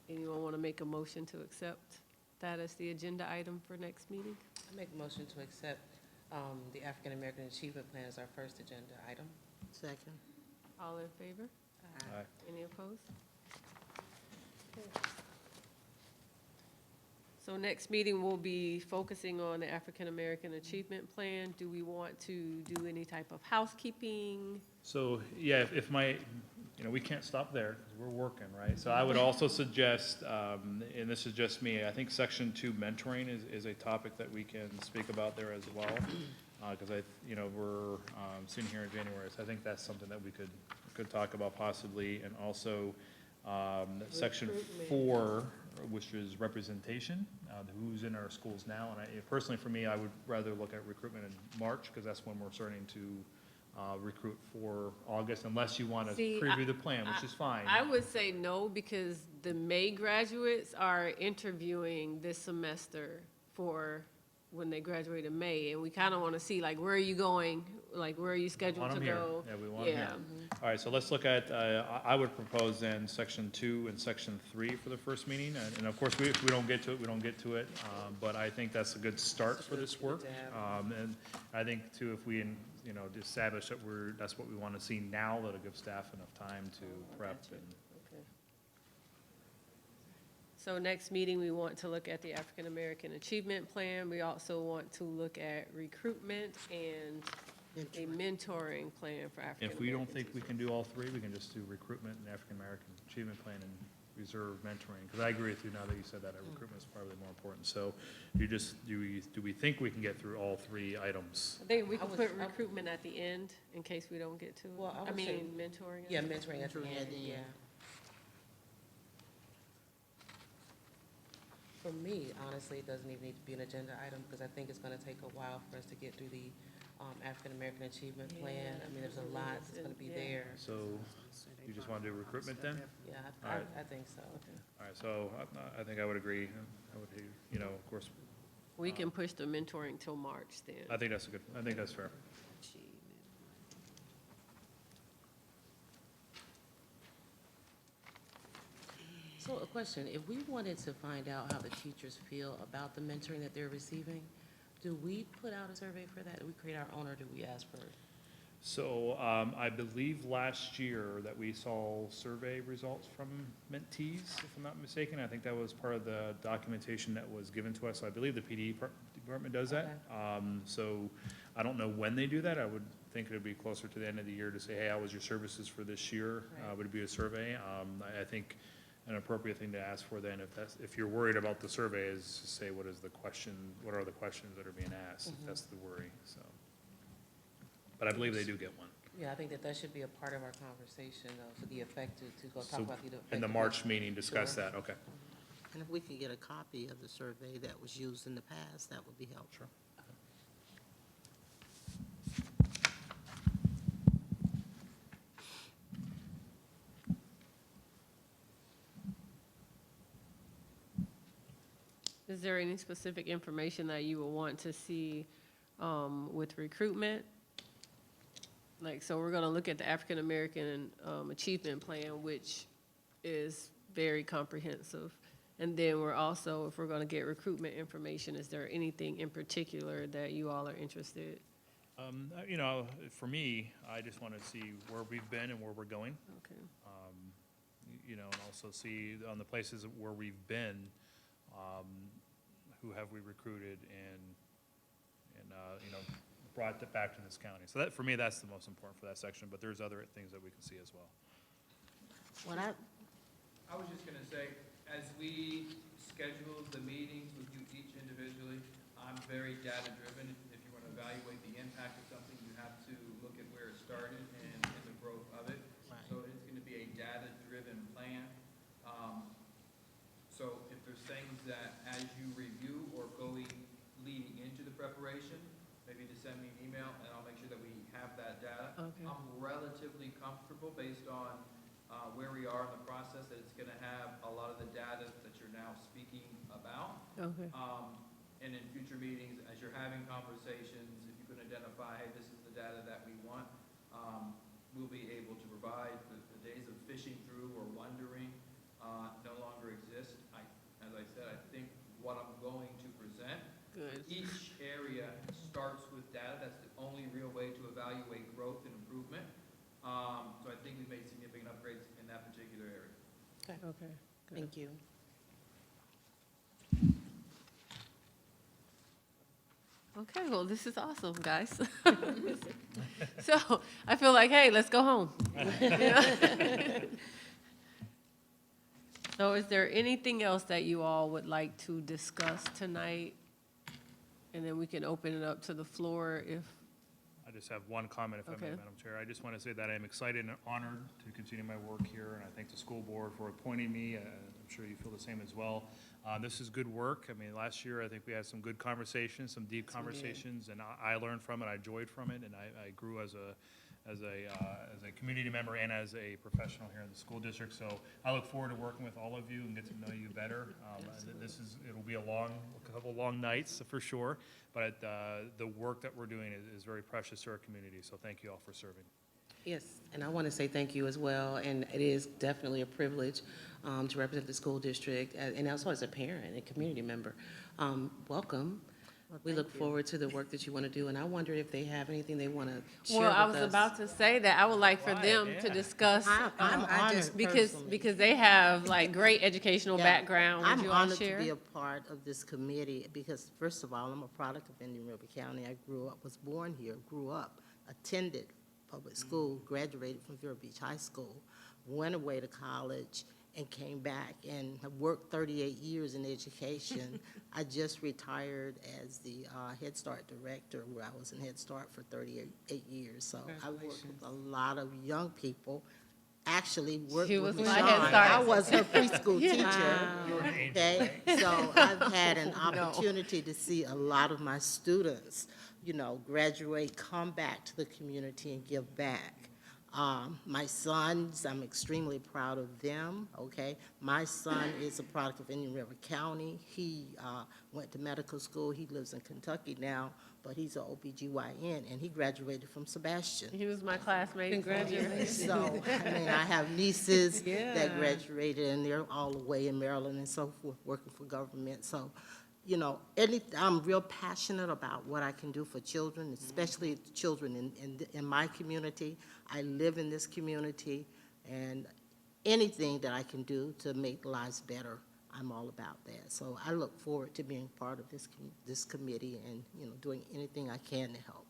anyone want to make a motion to accept that as the agenda item for next meeting? I make a motion to accept the African American Achievement Plan as our first agenda item. Second. All in favor? Aye. Any opposed? Okay. So next meeting, we'll be focusing on the African American Achievement Plan. Do we want to do any type of housekeeping? So, yeah, if we can't stop there, because we're working, right? So I would also suggest, and this is just me, I think Section 2 mentoring is a topic that we can speak about there as well. Because we're sitting here in January, so I think that's something that we could talk about possibly. And also, Section 4, which is representation, who's in our schools now. And personally, for me, I would rather look at recruitment in March, because that's when we're starting to recruit for August, unless you want to See, preview the plan, which is fine. I would say no, because the May graduates are interviewing this semester for when they graduate in May, and we kind of want to see, like, where are you going? Like, where are you scheduled Want to 'em here. go? Yeah, we want 'em here. Yeah. All right, so let's look at, I would propose then Section 2 and Section 3 for the first meeting. And of course, if we don't get to it, we don't get to it. But I think that's a good start for this work. And I think too, if we, establish that that's what we want to see now, that'll give staff enough time to prep and. Okay. So next meeting, we want to look at the African American Achievement Plan. We also want to look at recruitment and a mentoring plan for African Americans. If we don't think we can do all three, we can just do recruitment and African American Achievement Plan and reserve mentoring? Because I agree with you now that you said that, recruitment is probably more important. So do we think we can get through all three items? I think we I can was- put I- recruitment at the end in case we don't get to it. Well, I I would say- mean, mentoring. Yeah, mentoring at the Mentoring at end, the yeah. end. For me, honestly, it doesn't even need to be an agenda item, because I think it's gonna take a while for us to get through the African-American Achievement Plan. I mean, there's a lot that's gonna be Yeah. there. So you just want to do recruitment then? Yeah, All right. I think so. All right, so I think I would agree. I would, you know, of course, We can push the mentoring till March then. I think that's fair. So a question, if we wanted to find out how the teachers feel about the mentoring that they're receiving, do we put out a survey for that? Do we create our own, or do we ask for? So I believe last year that we saw survey results from mentees, if I'm not mistaken. I think that was part of the documentation that was given to us. So I believe the PD department does that. So I don't know when they do that. I would think it would be closer to the end of the year to say, hey, how was your services for this year? Right. Would it be a survey? I think an appropriate thing to ask for then, if you're worried about the survey, is to say, what are the questions that are being asked, if that's the worry, so. But I believe they do get one. Yeah, I think that should be a part of our conversation, though, to the effect, to go So talk about the effect. in the March meeting, discuss Sure. that, okay. And if we could get a copy of the survey that was used in the past, that would be helpful. Is there any specific information that you would want to see with recruitment? Like, so we're gonna look at the African American Achievement Plan, which is very comprehensive. And then we're also, if we're gonna get recruitment information, is there anything in particular that you all are interested? You know, for me, I just want to see where we've been and where we're going. Okay. You know, and also see on the places where we've been, who have we recruited and you know, brought that back to this county. So that, for me, that's the most important for that section, but there's other things that we can see as well. What I, I was just gonna say, as we schedule the meetings with you each individually, I'm very data-driven. If you want to evaluate the impact of something, you have to look at where it started and the growth of it. Right. So it's gonna be a data-driven plan. So if there's things that, as you review or leading into the preparation, maybe just send me an email and I'll make sure that we have that data. Okay. I'm relatively comfortable based on where we are in the process, that it's gonna have a lot of the data that you're now speaking about. Okay. And in future meetings, as you're having conversations, if you can identify, hey, this is the data that we want, we'll be able to provide. The days of fishing through or wondering no longer exist. As I said, I think what I'm going to present, Good. each area starts with data. That's the only real way to evaluate growth and improvement. So I think we've made significant upgrades in that particular area. Okay. Good. Thank you. Okay, well, this is awesome, guys. So I feel like, hey, let's go home. So is there anything else that you all would like to discuss tonight? And then we can open it up to the floor if, I just have one comment, if I may, Okay. Madam Chair. I just want to say that I am excited and honored to continue my work here, and I thank the school board for appointing me. I'm sure you feel the same as well. This is good work. I mean, last year, I think we had some good conversations, some deep conversations, and I learned from it, I enjoyed from it, and I grew as a community member and as a professional here in the school district. So I look forward to working with all of you and get to know you better. It'll be a couple long nights for sure, but the work that we're doing is very precious to our community. So thank you all for serving. Yes, and I want to say thank you as well, and it is definitely a privilege to represent the school district, and also as a parent and community member. Welcome. We look forward to the work that you want to do, and I wonder if they have anything they want to share with well, us. I was about to say that I would like for them to Yeah. discuss. I'm honored Because personally. they have like great educational Yeah. background. Would I'm you all honored to share? be a part of this committee because, first of all, I'm a product of Indian River County. I was born here, grew up, attended public school, graduated from Vero Beach High School, went away to college, and came back and have worked 38 years in education. I just retired as the Head Start director, where I was in Head Start for 38 years. So I worked with a lot of young people. Actually worked She with was Michonne. my Head Start. I was her preschool teacher. Okay, so I've had an opportunity to see a lot of my students, you know, graduate, come back to the community and give back. My sons, I'm extremely proud of them, okay? My son is a product of Indian River County. He went to medical school. He lives in Kentucky now, but he's an OBGYN, and he graduated from Sebastian. He was my classmate. Congratulations. So, I mean, I have nieces that graduated, and they're all the way in Maryland and so forth, working for government. So, you know, I'm real passionate about what I can do for children, especially children in my community. I live in this community, and anything that I can do to make lives better, I'm all about that. So I look forward to being part of this committee and, you know, doing anything I can to help.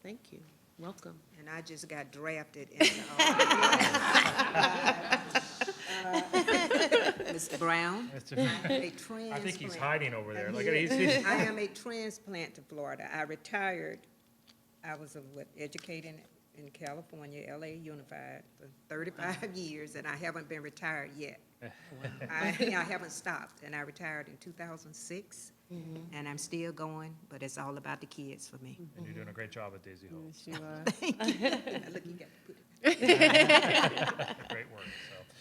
Thank you. Welcome. And I just got drafted into Mr. Brown. I am a transplant. I think he's hiding over there. Look I at he's. I am a transplant to Florida. I retired. I was educating in California, LA Unified, for 35 years, and I haven't been retired yet. I haven't stopped, and I retired in 2006, and I'm still going, but it's all about the kids for me. And you're doing a great job at Daisy Hall. Yes, you are. Thank you. Now, look, you got to put it. Great work,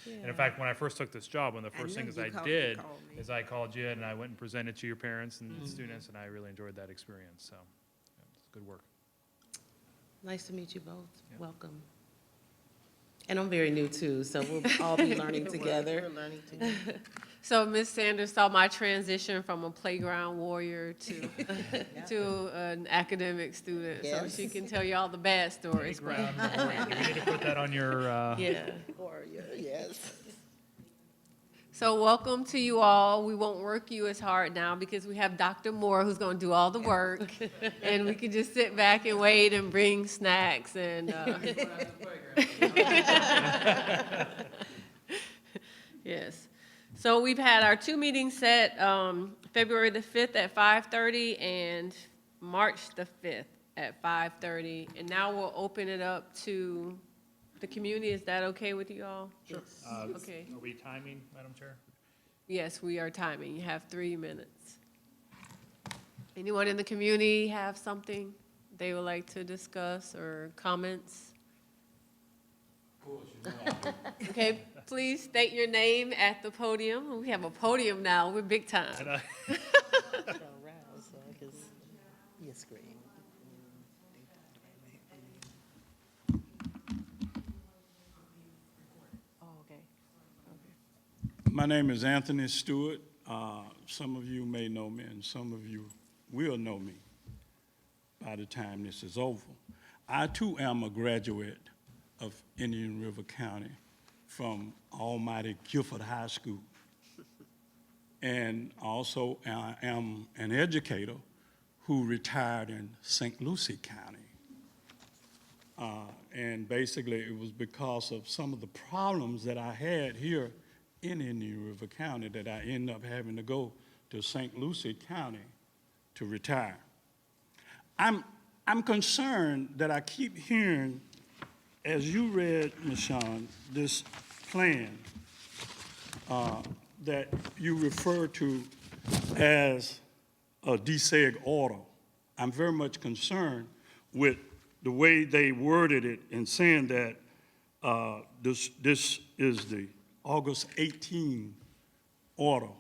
so. And in fact, when I first took this job, one of the first I knew things you I called- did you called me. is I called you and I went and presented to your parents and students, and I really enjoyed that experience, so, yeah, it's good work. Nice to meet you both. Welcome. And I'm very new too, so we'll all be learning together. We're learning together. So Ms. Sanders saw my transition from a playground warrior to an academic student, so Yes. she can tell you all the bad stories. but- We need to put that on your, Yeah. Warrior, yes. So welcome to you all. We won't work you as hard now because we have Dr. Moore who's going to do all the work. And we can just sit back and wait and bring snacks and. Yes. So we've had our two meetings set, February the 5th at 5:30 and March the 5th at 5:30. And now we'll open it up to the community. Is that okay with you all? Sure. Okay. Are we timing, Madam Chair? Yes, we are timing. You have 3 minutes. Anyone in the community have something they would like to discuss or comments? Okay, please state your name at the podium. We have a podium now. We're big time. Around so I can see your screen. Oh, okay. My name is Anthony Stewart. Some of you may know me, and some of you will know me by the time this is over. I, too, am a graduate of Indian River County from Almighty Guilford High School. And also, I am an educator who retired in St. Lucie County. And basically, it was because of some of the problems that I had here in Indian River County that I ended up having to go to St. Lucie County to retire. I'm concerned that I keep hearing, as you read, Ms. Shawn, this plan that you refer to as a DSEG order. I'm very much concerned with the way they worded it in saying that this is the August 18 order.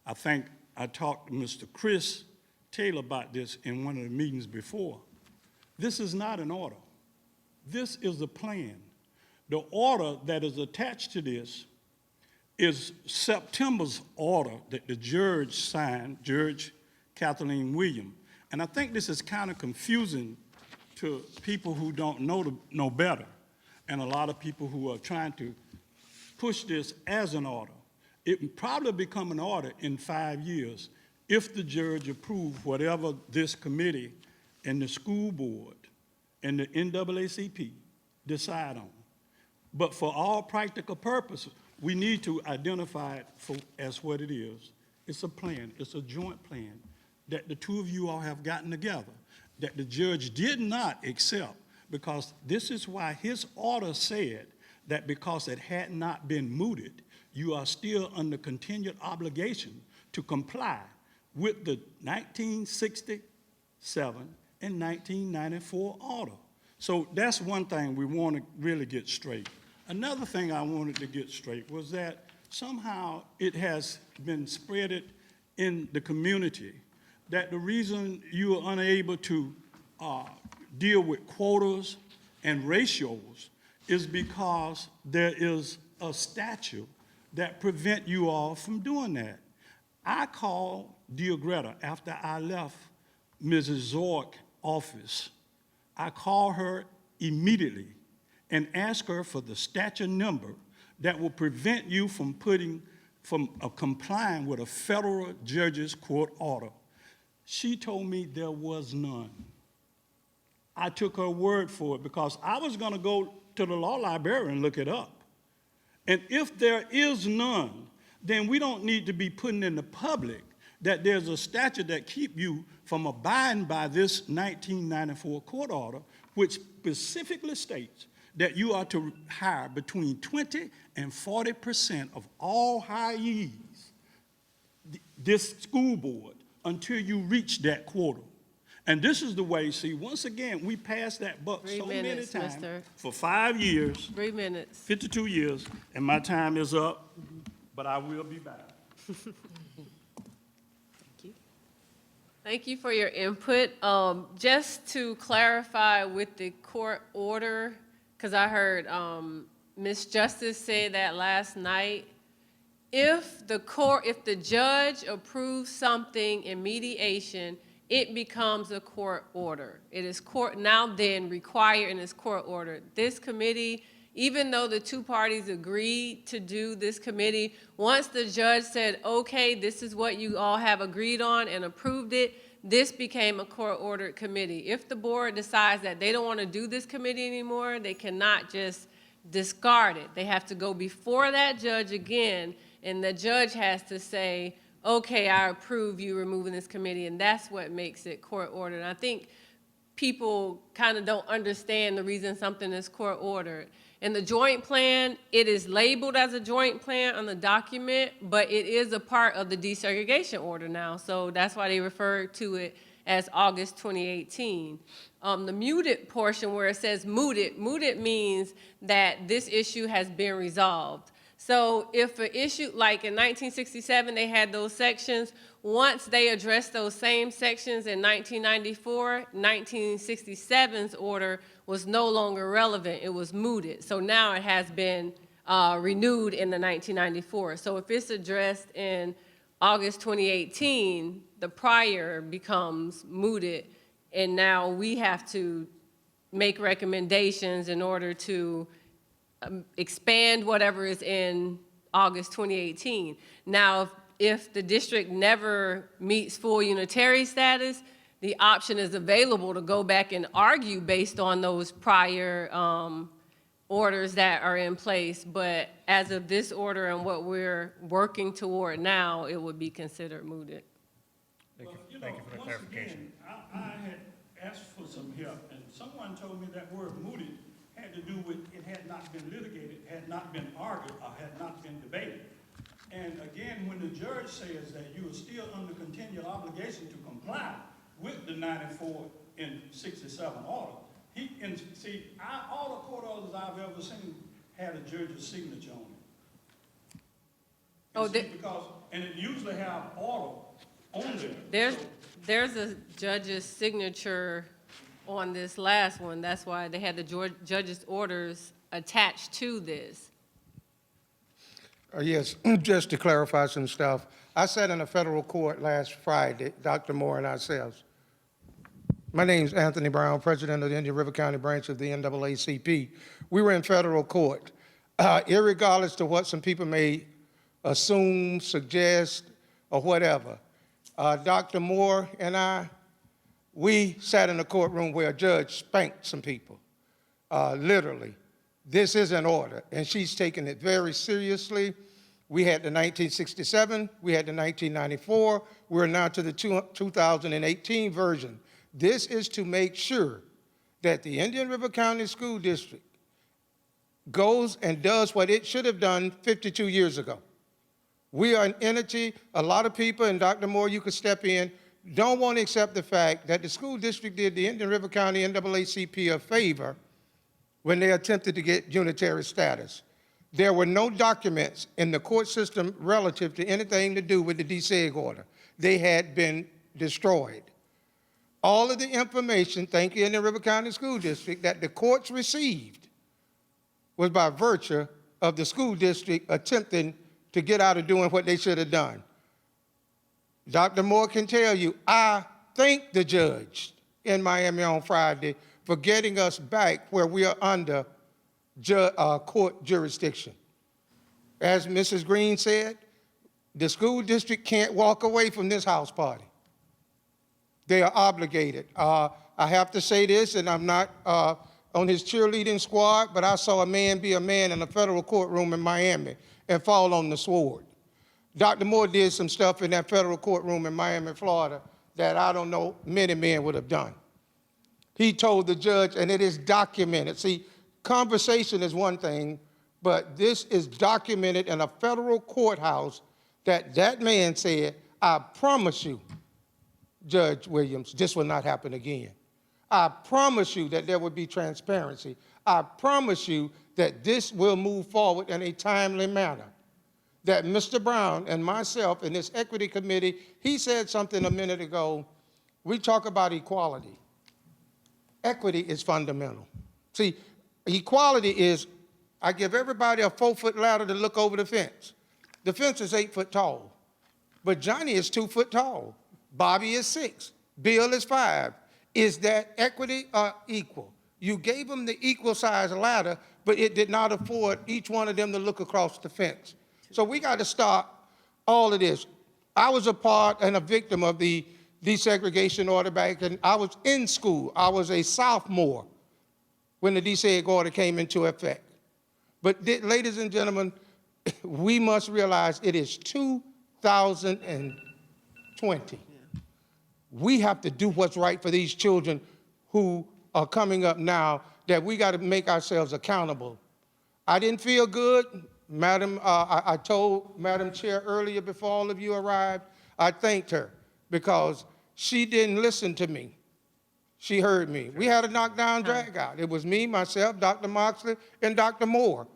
I think I talked to Mr. Chris Taylor about this in one of the meetings before. This is not an order. This is a plan. The order that is attached to this is September's order that the judge signed, Judge Kathleen Williams. And I think this is kind of confusing to people who don't know better, and a lot of people who are trying to push this as an order. It will probably become an order in 5 years if the judge approves whatever this committee and the school board and the NAACP decide on. But for all practical purposes, we need to identify it as what it is. It's a plan, it's a joint plan that the two of you all have gotten together, that the judge did not accept, because this is why his order said that because it had not been mooted, you are still under continued obligation to comply with the 1967 and 1994 order. So that's one thing we want to really get straight. Another thing I wanted to get straight was that somehow it has been spreaded in the community that the reason you are unable to deal with quotas and ratios is because there is a statute that prevent you all from doing that. I called Dear Greta after I left Mrs. Zork's office. I called her immediately and asked her for the statute number that will prevent you from complying with a federal judge's court order. She told me there was none. I took her word for it because I was going to go to the law library and look it up. And if there is none, then we don't need to be putting in the public that there's a statute that keep you from abiding by this 1994 court order, which specifically states that you are to hire between 20 and 40% of all hirees this school board until you reach that quota. And this is the way, see, once again, we passed that buck 3 so many minutes, times mister. for 5 years, 3 minutes. 52 years, and my time is up, but I will be back. Thank you for your input. Just to clarify with the court order, because I heard Ms. Justice say that last night, if the judge approves something in mediation, it becomes a court order. It is court now then required in its court order. This committee, even though the two parties agreed to do this committee, once the judge said, okay, this is what you all have agreed on and approved it, this became a court-ordered committee. If the board decides that they don't want to do this committee anymore, they cannot just discard it. They have to go before that judge again, and the judge has to say, okay, I approve you removing this committee, and that's what makes it court-ordered. I think people kind of don't understand the reason something is court-ordered. In the joint plan, it is labeled as a joint plan on the document, but it is a part of the desegregation order now, so that's why they refer to it as August 2018. The muted portion where it says mooted means that this issue has been resolved. So if an issue, like in 1967, they had those sections, once they addressed those same sections in 1994, 1967's order was no longer relevant, it was mooted. So now it has been renewed in the 1994. So if it's addressed in August 2018, the prior becomes mooted, and now we have to make recommendations in order to expand whatever is in August 2018. Now, if the district never meets full unitary status, the option is available to go back and argue based on those prior orders that are in place. But as of this order and what we're working toward now, it would be considered mooted. Thank you for the clarification. I had asked for some help, and someone told me that word mooted had to do with it had not been litigated, had not been argued, or had not been debated. And again, when the judge says that you are still under continual obligation to comply with the 94 and 67 order, all the court orders I've ever seen had a judge's signature on it. And it usually have order on there. There's a judge's signature on this last one. That's why they had the judge's orders attached to this. Yes, just to clarify some stuff. I sat in a federal court last Friday, Dr. Moore and ourselves. My name's Anthony Brown, president of the Indian River County branch of the NAACP. We were in federal court. Irregardless to what some people may assume, suggest, or whatever, Dr. Moore and we sat in a courtroom where a judge spanked some people, literally. this is an order, and she's taken it very seriously. We had the 1967, we had the 1994, we're now to the 2018 version. This is to make sure that the Indian River County School District goes and does what it should have done 52 years ago. We are an entity, a lot of people, and Dr. Moore, you could step in, don't want to accept the fact that the school district did the Indian River County NAACP a favor when they attempted to get unitary status. There were no documents in the court system relative to anything to do with the DSEG order. They had been destroyed. All of the information, thank you, Indian River County School District, that the courts received was by virtue of the school district attempting to get out of doing what they should have done. Dr. Moore can tell you, I thank the judge in Miami on Friday for getting us back where we are under court jurisdiction. As Mrs. Green said, the school district can't walk away from this house party. They are obligated. I have to say this, and I'm not on his cheerleading squad, but I saw a man be a man in a federal courtroom in Miami and fall on the sword. Dr. Moore did some stuff in that federal courtroom in Miami, Florida, that I don't know many men would have done. He told the judge, and it is documented. See, conversation is one thing, but this is documented in a federal courthouse that that man said, I promise you, Judge Williams, this will not happen again. I promise you that there will be transparency. I promise you that this will move forward in a timely manner. That Mr. Brown and myself in this equity committee, he said something a minute ago, we talk about equality. Equity is fundamental. See, equality is, I give everybody a 4-foot ladder to look over the fence. The fence is 8 foot tall, but Johnny is 2 foot tall. Bobby is 6, Bill is 5. Is that equity or equal? You gave them the equal size ladder, but it did not afford each one of them to look across the fence. So we got to stop all of this. I was a part and a victim of the desegregation order back, and I was in school. I was a sophomore when the deseg order came into effect. But ladies and gentlemen, we must realize it is 2020. We have to do what's right for these children who are coming up now, that we got to make ourselves accountable. I didn't feel good. Madam, I told Madam Chair earlier before all of you arrived, I thanked her because she didn't listen to me. She heard me. We had a knockdown drag out. It was me, myself, Dr. Moxley, and Dr. Moore.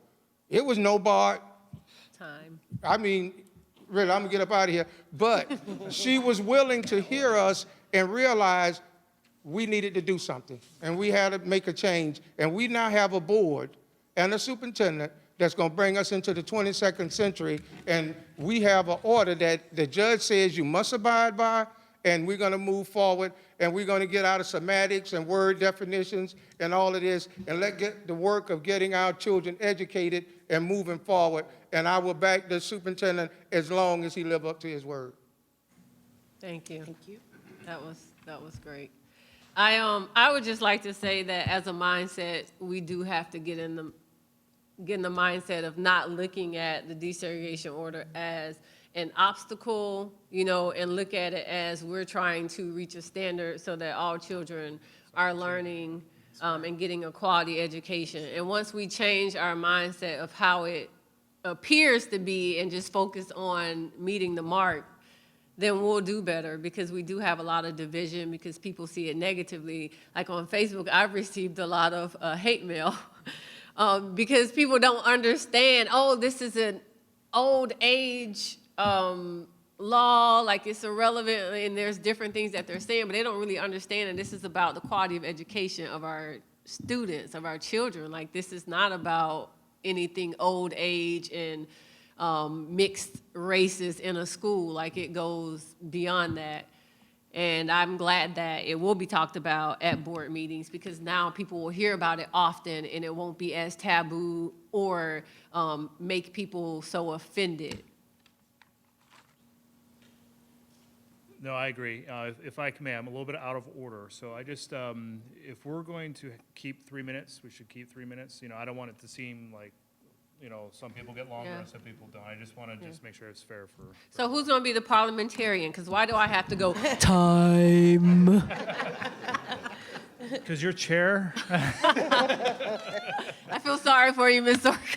It was no bar. Time. I mean, really, I'm gonna get up out of here. But she was willing to hear us and realize we needed to do something. And we had to make a change. And we now have a board and a superintendent that's going to bring us into the 22nd century, and we have an order that the judge says you must abide by, and we're going to move forward, and we're going to get out of semantics and word definitions and all of this, and get the work of getting our children educated and moving forward, and I will back the superintendent as long as he lives up to his word. Thank you. Thank you. That was great. I would just like to say that as a mindset, we do have to get in the mindset of not looking at the desegregation order as an obstacle, and look at it as we're trying to reach a standard so that all children are learning and getting a quality education. And once we change our mindset of how it appears to be and just focus on meeting the mark, then we'll do better, because we do have a lot of division because people see it negatively. Like on Facebook, I've received a lot of hate mail because people don't understand, this is an old age law, like it's irrelevant, and there's different things that they're saying, but they don't really understand, and this is about the quality of education of our students, of our children. Like, this is not about anything old age and mixed races in a school. Like, it goes beyond that. And I'm glad that it will be talked about at board meetings, because now people will hear about it often and it won't be as taboo or make people so offended. No, I agree. If I may, I'm a little bit out of order. So I just, if we're going to keep 3 minutes, we should keep 3 minutes. You know, I don't want it to seem like, you know, some people get longer Yeah. and some people don't. I just want to just make sure it's fair for. So who's gonna be the parliamentarian? Because why do I have to go, time? Because you're chair. I feel sorry for you, Ms. Zork.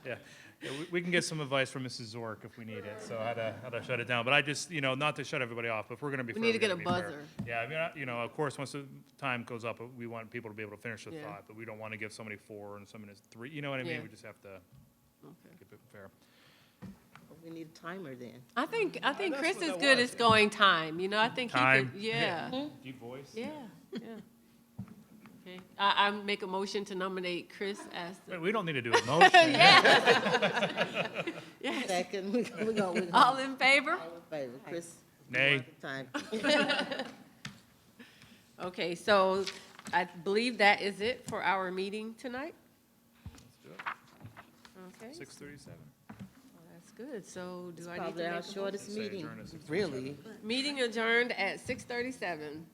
Yeah. Yeah, we can get some advice from Mrs. Zork if we need it, so how to shut it down. But I just, you know, not to shut everybody off, but if we're gonna be fair. We need to get gotta a be fair. buzzer. Yeah, I mean, you know, of course, once the time goes up, we want people to be able to finish the Yeah. thought, but we don't want to give somebody 4 and somebody 3, you know what I mean? Yeah. We just have to Okay. keep it fair. We need a timer then. I think that's Chris what is that good was, at going time, you know, I think he Time. could, yeah, Deep voice? yeah, yeah. Okay, I make a motion to nominate Chris as the, Wait, we don't need to do a motion. yes, Second, we're going, all in favor? all in favor, Chris? Nay. Time. Okay, so I believe that is it for our meeting tonight. Let's do it. Okay, 6:37. that's good, so do I need Probably to our make a shortest Say meeting, adjourn at 6:37. really. Meeting adjourned at 6:37.